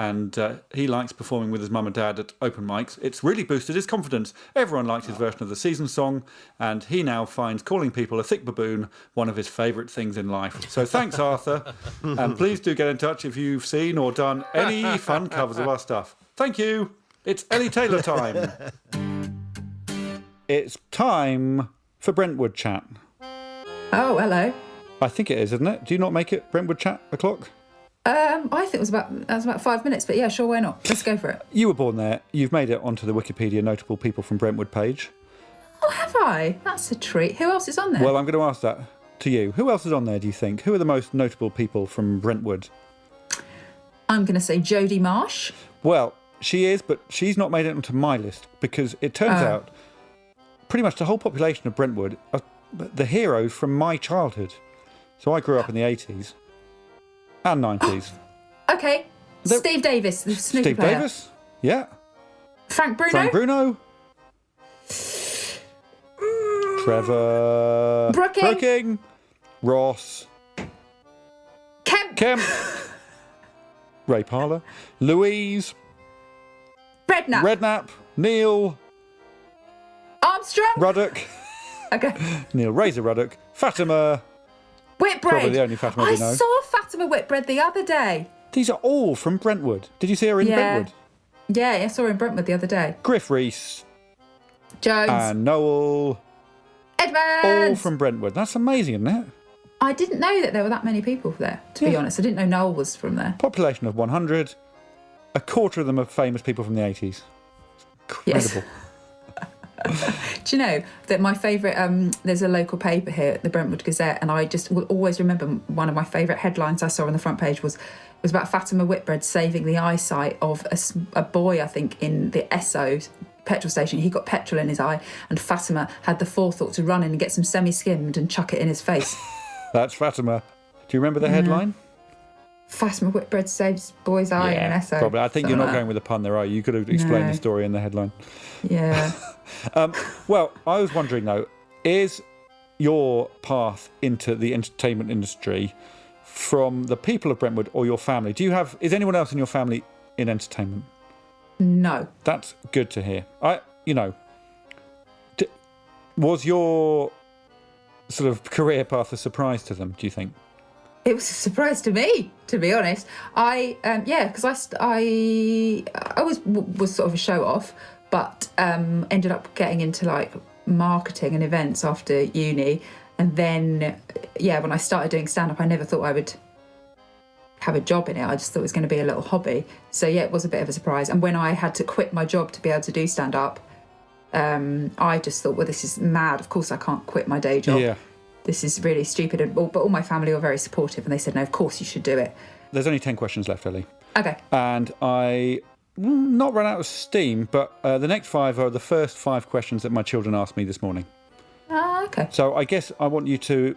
and he likes performing with his mum and dad at open mics. It's really boosted his confidence. Everyone liked his version of the season song, and he now finds calling people a thick baboon one of his favourite things in life. So thanks, Arthur, and please do get in touch if you've seen or done any fun covers of our stuff. Thank you. It's Ellie Taylor time. It's time for Brentwood chat. Oh, hello. I think it is, isn't it? Do you not make it Brentwood chat o'clock? I think that was about 5 minutes, but yeah, sure, why not? Let's go for it. You were born there. You've made it onto the Wikipedia notable people from Brentwood page. Oh, have I? That's a treat. Who else is on there? Well, I'm going to ask that to you. Who else is on there, do you think? Who are the most notable people from Brentwood? I'm going to say Jodie Marsh. Well, she is, but she's not made it onto my list because it turns out pretty much the whole population of Brentwood are the heroes from my childhood. So I grew up in the 80s and 90s. Okay. Steve Davis, the snooker Steve player. Davis, yeah. Frank Bruno. Frank Bruno. Trevor. Brooking. Ross. Kemp. Ray Parler. Louise. Redknapp. Neil. Armstrong. Ruddock. Okay. Neil Razor Ruddock. Fatima. Whitbread. Probably the only Fatima we know. I saw Fatima Whitbread the other day. These are all from Brentwood. Did you see her in Brentwood? Yeah, I saw her in Brentwood the other day. Griff Reese. Jones. And Noel. Edmonds. All from Brentwood. That's amazing, isn't it? I didn't know that there were that many people there, to be honest. I didn't know Noel was from there. Population of 100. A quarter of them are famous people from the 80s. Incredible. Do you know that my favourite, there's a local paper here, the Brentwood Gazette, and I just will always remember one of my favourite headlines I saw on the front page was about Fatima Whitbread saving the eyesight of a boy, I think, in the Esso petrol station. He got petrol in his eye, and Fatima had the forethought to run in and get some semi-skimmed and chuck it in his face. That's Fatima. Do you remember the headline? Fatima Whitbread saves boy's eye in an Esso. Probably. I think you're not Something going with a pun there, are you? You could have explained the story in the headline. Yeah. Well, I was wondering though, is your path into the entertainment industry from the people of Brentwood or your family? Is anyone else in your family in entertainment? No. That's good to hear. Was your sort of career path a surprise to them, do you think? It was a surprise to me, to be honest. Because I always was sort of a show off, but ended up getting into like marketing and events after uni. And then, when I started doing stand-up, I never thought I would have a job in it. I just thought it was going to be a little hobby. So it was a bit of a surprise. And when I had to quit my job to be able to do stand-up, I just thought, well, this is mad. Of course I can't quit my day job. Yeah. This is really stupid. But all my family were very supportive, and they said, no, of course you should do it. There's only 10 questions left, Ellie. Okay. And I not run out of steam, but the next 5 are the first 5 questions that my children asked me this morning. Okay. So I guess I want you to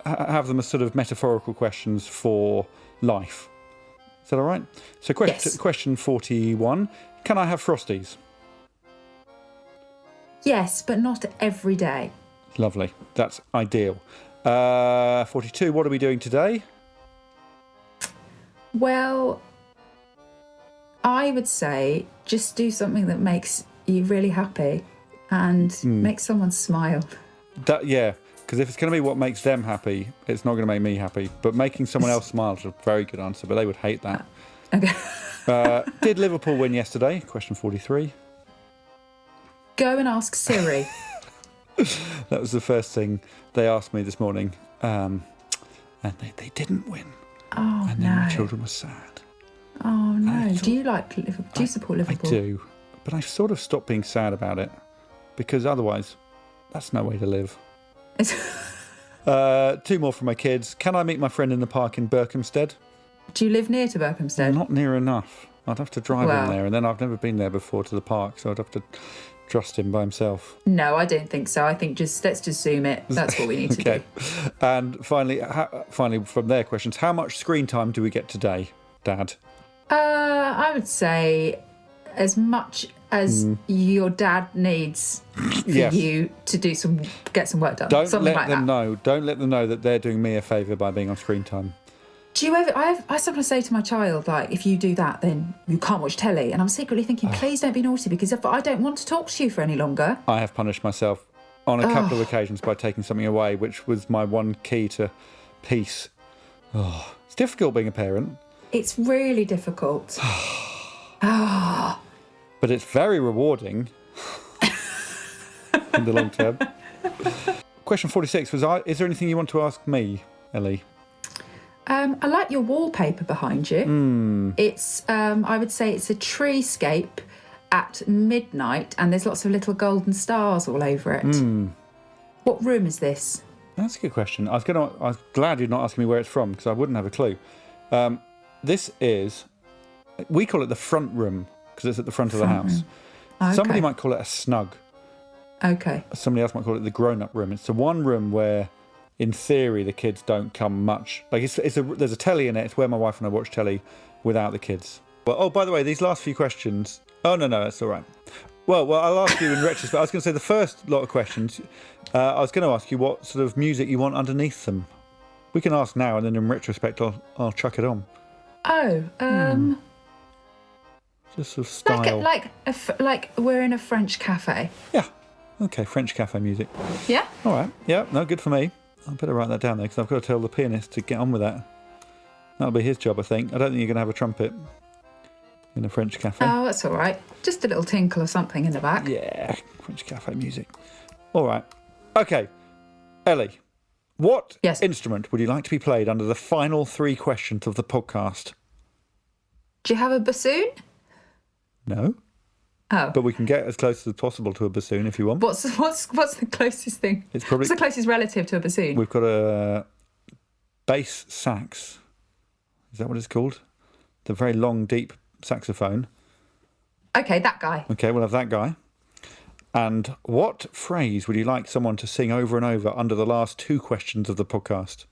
have them as sort of metaphorical questions for life. Is that all right? So question 41, can I have Frosties? Yes, but not every day. Lovely. That's ideal. 42, what are we doing today? Well, I would say just do something that makes you really happy and make someone smile. Because if it's going to be what makes them happy, it's not going to make me happy. But making someone else smile is a very good answer, but they would hate that. Okay. Did Liverpool win yesterday? Question 43. Go and ask Siri. That was the first thing they asked me this morning. And they didn't win. Oh, and then my children were sad. Oh, no. Do you like Liverpool? Do you support Liverpool? I do. But I've sort of stopped being sad about it. Because otherwise, that's no way to live. 2 more from my kids. Can I meet my friend in the park in Berkhamsted? Do you live near to Berkhamsted? Not near enough. I'd have to drive him there. And then I've never been there before to the park. So I'd have to trust him by himself. No, I don't think so. I think let's just zoom it. That's what we need to do. And finally from their questions, how much screen time do we get today, Dad? I would say as much as your dad needs for you to get some work done. Don't let them know that they're doing me a favour by being on screen time. Do you ever? I sometimes say to my child, like, if you do that, then you can't watch telly. And I'm secretly thinking, please don't be naughty, because if I don't want to talk to you for any longer. I have punished myself on a couple of occasions by taking something away, which was my one key to peace. Oh, it's difficult being a parent. It's really difficult. Oh. But it's very rewarding in the long term. Question 46 was, is there anything you want to ask me, Ellie? I like your wallpaper behind you. It's, I would say it's a treescape at midnight, and there's lots of little golden stars all over it. What room is this? That's a good question. I was glad you're not asking me where it's from, because I wouldn't have a clue. This is, we call it the front room, because it's at the front of the house. Okay. Somebody might call it a snug. Okay. Somebody else might call it the grown-up room. It's the one room where, in theory, the kids don't come much. Like there's a telly in it. It's where my wife and I watch telly without the kids. Well, oh, by the way, these last few questions. Oh no, that's all right. Well, I'll ask you in retrospect. I was going to say the first lot of questions. I was going to ask you what sort of music you want underneath them. We can ask now, and then in retrospect, I'll chuck it on. Oh, Just sort of style. Like we're in a French cafe. Yeah. Okay, French cafe music. Yeah. All right. Yeah. No, good for me. I better write that down there, because I've got to tell the pianist to get on with that. That'll be his job, I think. I don't think you're going to have a trumpet in a French cafe. Oh, that's all right. Just a little tinkle or something in the back. Yeah, French cafe music. All right. Okay. Ellie, what instrument would you like to be played under the final 3 questions of the podcast? Do you have a bassoon? No. Oh. But we can get as close as possible to a bassoon if you want. What's the closest thing? It's probably, what's the closest relative to a bassoon? We've got a bass sax. Is that what it's called? The very long, deep saxophone. Okay, that guy. Okay, we'll have that guy. And what phrase would you like someone to sing over and over under the last 2 questions of the podcast,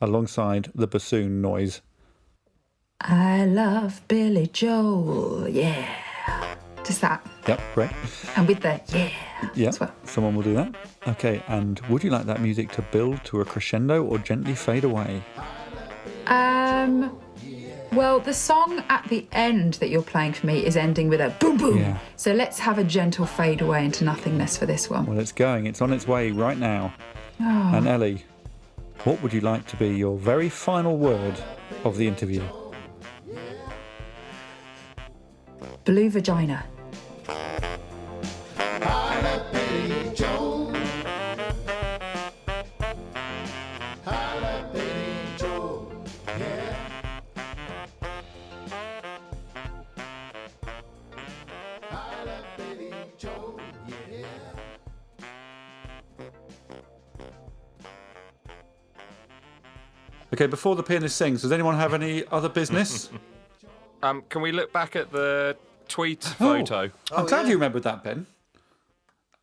alongside the bassoon noise? I love Billy Joel, yeah. Just that. Yep, great. And with the yeah, as well. Someone will do that. Okay, and would you like that music to build to a crescendo or gently fade away? Well, the song at the end that you're playing for me is ending with a boom boom. Yeah. So let's have a gentle fade away into nothingness for this one. Well, it's going. It's on its way right now. Oh. And Ellie, what would you like to be your very final word of the interview? Blue vagina. Okay, before the pianist sings, does anyone have any other business? Can we look back at the tweet photo? I'm glad you remembered that, Ben.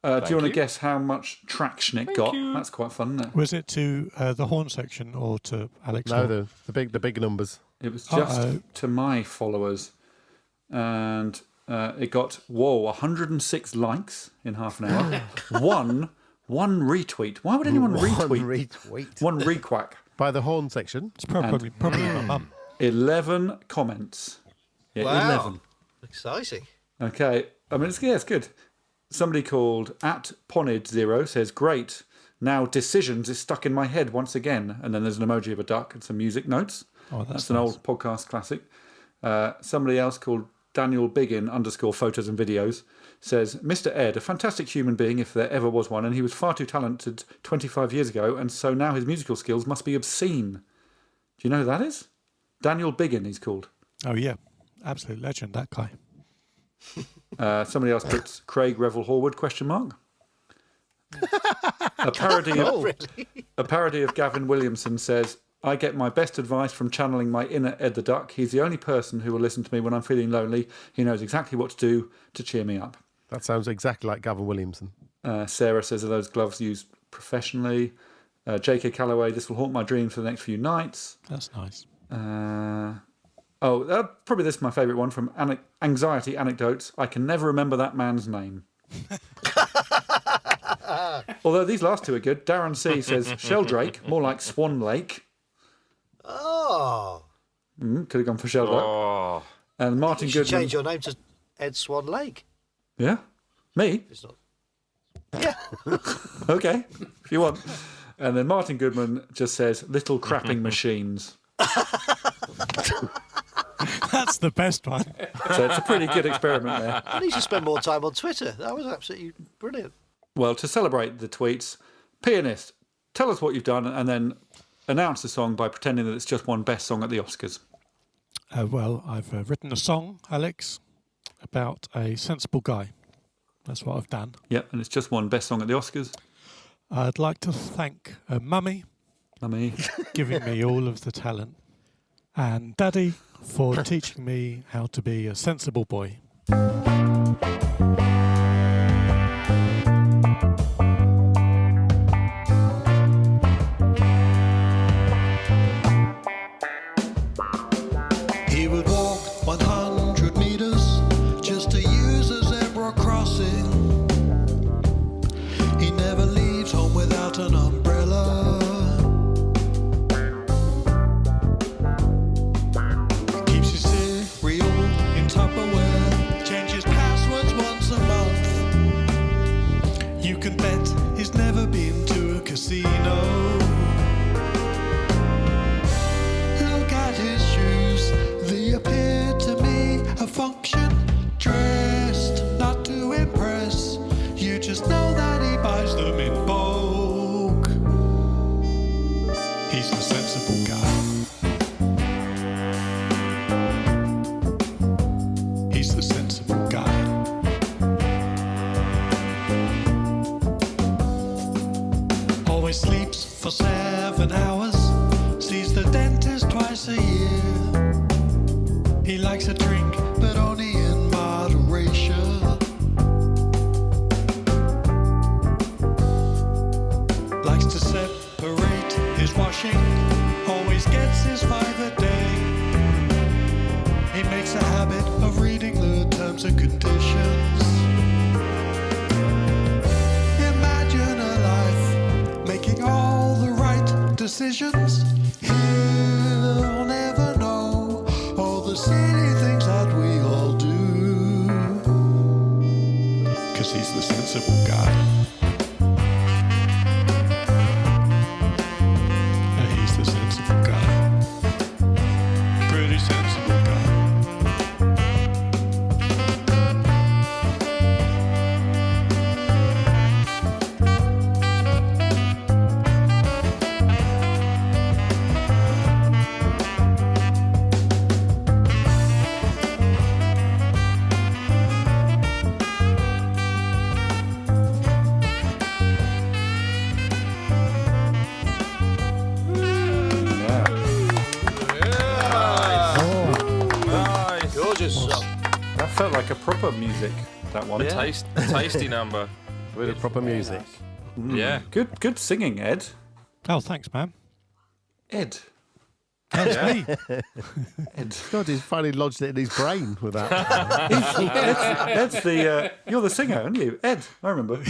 Do you want to you. guess how much traction it got? That's quite fun, isn't it? Was it to the Horne Section or to Alex? No, the big numbers. It was just to my followers. And it got, 106 likes in half an hour. one retweet. Why would anyone retweet? One requack. By the Horne Section. It's probably my mum. 11 comments. Yeah, Wow. 11. Exciting. Okay. I mean, it's good. Somebody called @Ponid0 says, great. Now Decisions is stuck in my head once again. And then there's an emoji of a duck and some music notes. Oh, that's an nice. old podcast classic. Somebody else called Daniel Biggin _photos and videos says, Mr. Ed, a fantastic human being if there ever was one, and he was far too talented 25 years ago, and so now his musical skills must be obscene. Do you know who that is? Daniel Biggin, he's called. Oh, yeah. Absolute legend, that guy. Somebody else puts Craig Revel Horwood, ? A parody of Gavin Williamson says, I get my best advice from channeling my inner Ed the Duck. He's the only person who will listen to me when I'm feeling lonely. He knows exactly what to do to cheer me up. That sounds exactly like Gavin Williamson. Sarah says, are those gloves used professionally? J.K. Calloway, this will haunt my dreams for the next few nights. That's nice. Probably this is my favourite one from Anxiety Anecdotes. I can never remember that man's name. Although these last 2 are good. Darren C says, Sheldrake, more like Swan Lake. Oh. Oh. Could have gone for Sheldrake. Oh. And Martin You should Goodman. change your name to Ed Swan Lake. Yeah? Me? It's not. Yeah. Okay, if you want. And then Martin Goodman just says, little crapping machines. That's the best one. So it's a pretty good experiment there. I need to spend more time on Twitter. That was absolutely brilliant. Well, to celebrate the tweets, pianist, tell us what you've done and then announce the song by pretending that it's just won Best Song at the Oscars. Well, I've written a song, Alex, about a sensible guy. That's what I've done. Yep, and it's just won Best Song at the Oscars. I'd like to thank Mummy giving me all of the talent, and Daddy for teaching me how to be a sensible boy. He would walk 100 meters just to use a zebra crossing. He never leaves home without an umbrella. Keeps his cereal in Tupperware, changes passwords once a month. You can bet he's never been to a casino. Look at his shoes, they appear to me a function, dressed not to impress. You just know that he buys them in bulk. He's a sensible guy. He's the sensible guy. Always sleeps for 7 hours, sees the dentist twice a year. He likes a drink, but only in moderation. Likes to separate his washing, always gets his 5 a day. He makes a habit of reading the terms and conditions. Imagine a life making all the right decisions. He'll never know all the silly things that we all do, 'cause he's the sensible guy. He's the sensible guy. Pretty sensible guy. Gorgeous. That felt like a proper music, that one. Tasty number. With a proper music. Yeah. Good singing, Ed. Oh, thanks, man. Ed. That's me. Ed. God, he's finally lodged it in his brain with that. Ed's the you're the singer, aren't you? Ed, I remember.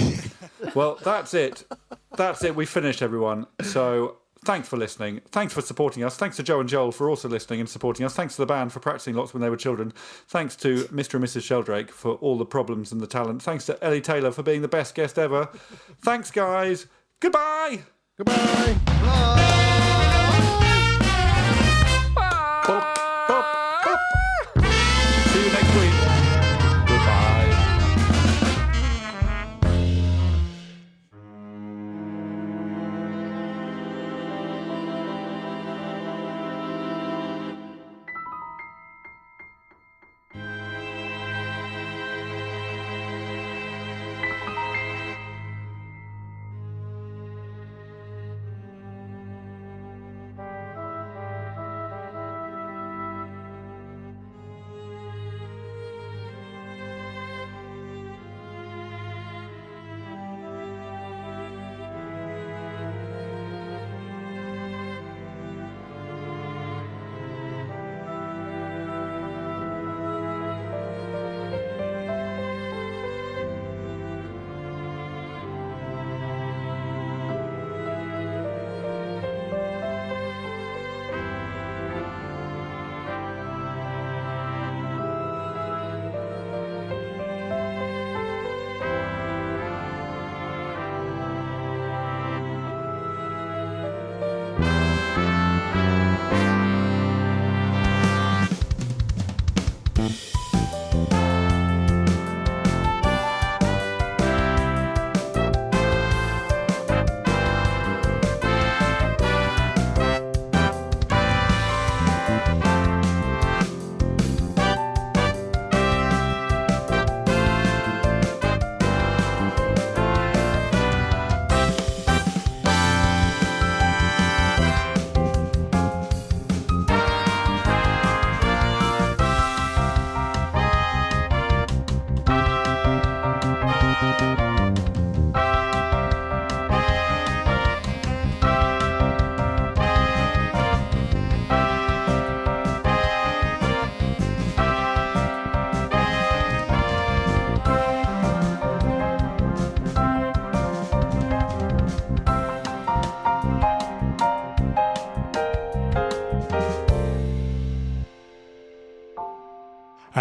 Well, that's it. That's it. We finished, everyone. So thanks for listening. Thanks for supporting us. Thanks to Joe and Joel for also listening and supporting us. Thanks to the band for practicing lots when they were children. Thanks to Mr. and Mrs. Sheldrake for all the problems and the talent. Thanks to Ellie Taylor for being the best guest ever. Thanks, guys. Goodbye. Goodbye. Bop, bop, bop. See you next week. Goodbye.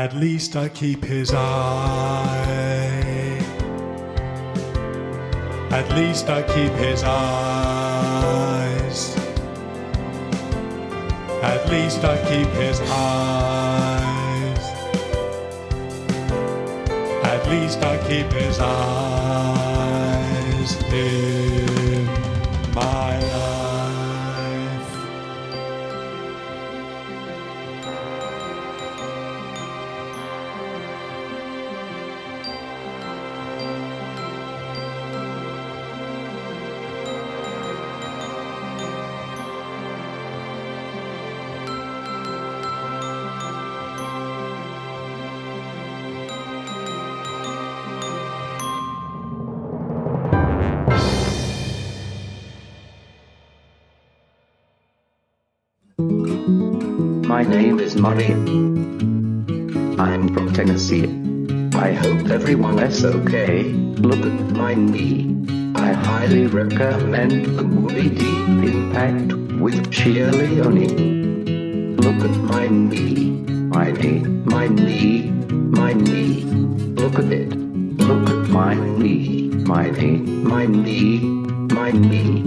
At least I keep his eye. At least I keep his eyes. At least I keep his eyes. At least I keep his eyes in my life. My name is Murray. I'm from Tennessee. I hope everyone is okay. Look at my knee. I highly recommend the movie Deep Impact with Shia Leone. Look at my knee. My knee. My knee. My knee. Look at it. Look at my knee. My knee. My knee. My knee.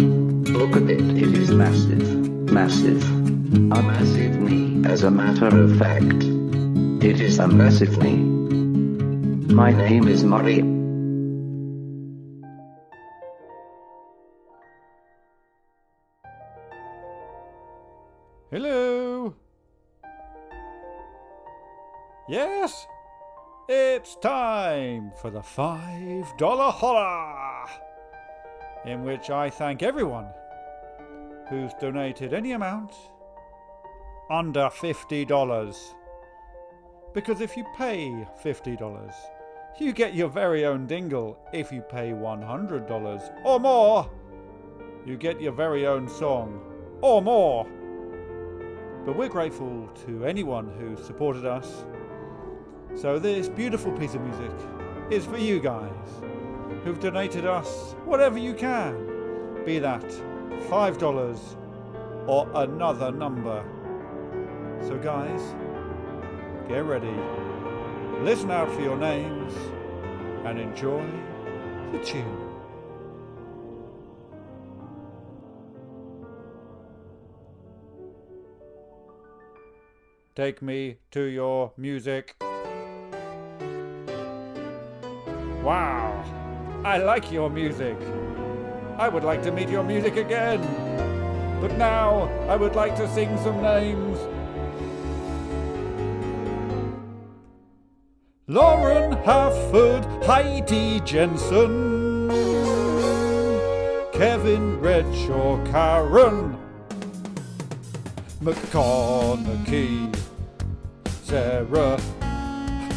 Look at it. It is massive. Massive. A massive knee. As a matter of fact, it is a massive knee. My name is Murray. Hello? Yes? It's time for the $5 Holler, in which I thank everyone who's donated any amount under $50. Because if you pay $50, you get your very own dingle. If you pay $100 or more, you get your very own song or more. But we're grateful to anyone who supported us. So this beautiful piece of music is for you guys who've donated us whatever you can, be that $5 or another number. So guys, get ready, listen out for your names, and enjoy the tune. Take me to your music. Wow, I like your music. I would like to meet your music again. But now I would like to sing some names. Lauren Hafford, Heidi Jensen, Kevin Redshaw, Karen McConaughey, Sarah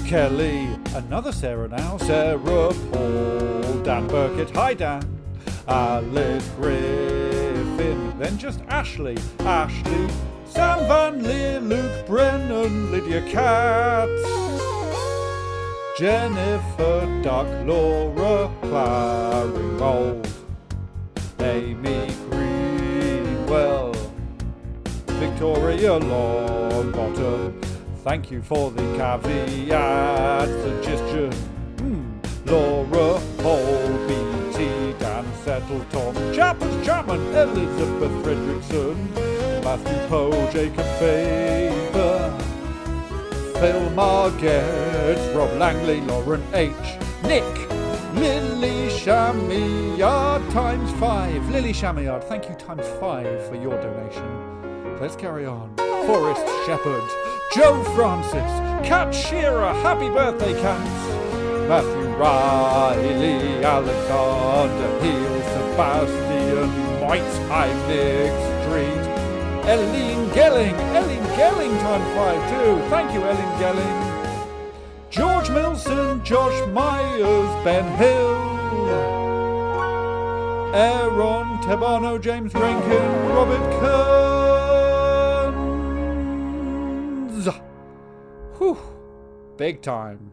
Kelly, another Sarah now, Sarah Paul, Dan Burkett, hi Dan, Alice Griffin, then just Ashley, Sam Van Leer, Luke Brennan, Lydia Katz, Jennifer Duck, Laura Claringbold, Amy Greenwell, Victoria Longbottom. Thank you for the caveat suggestion. Laura Hall, BT, Dan Settle, Tom Chapman, Elizabeth Fredrickson, Matthew Poe, Jacob Faber, Phil Marget, Rob Langley, Lauren H, Nick, Lily Chamillard times 5. Lily Chamillard, thank you times 5 for your donation. Let's carry on. Forrest Shepherd, Joe Francis, Kat Shearer, happy birthday, Kat. Matthew Riley, Alexander Hill, Sebastian White, Nick Street, Eileen Gelling times 5 too. Thank you, Eileen Gelling. George Milson, Josh Myers, Ben Hill, Aaron Tebano, James Rankin, Robert Kearns. Whew, big time.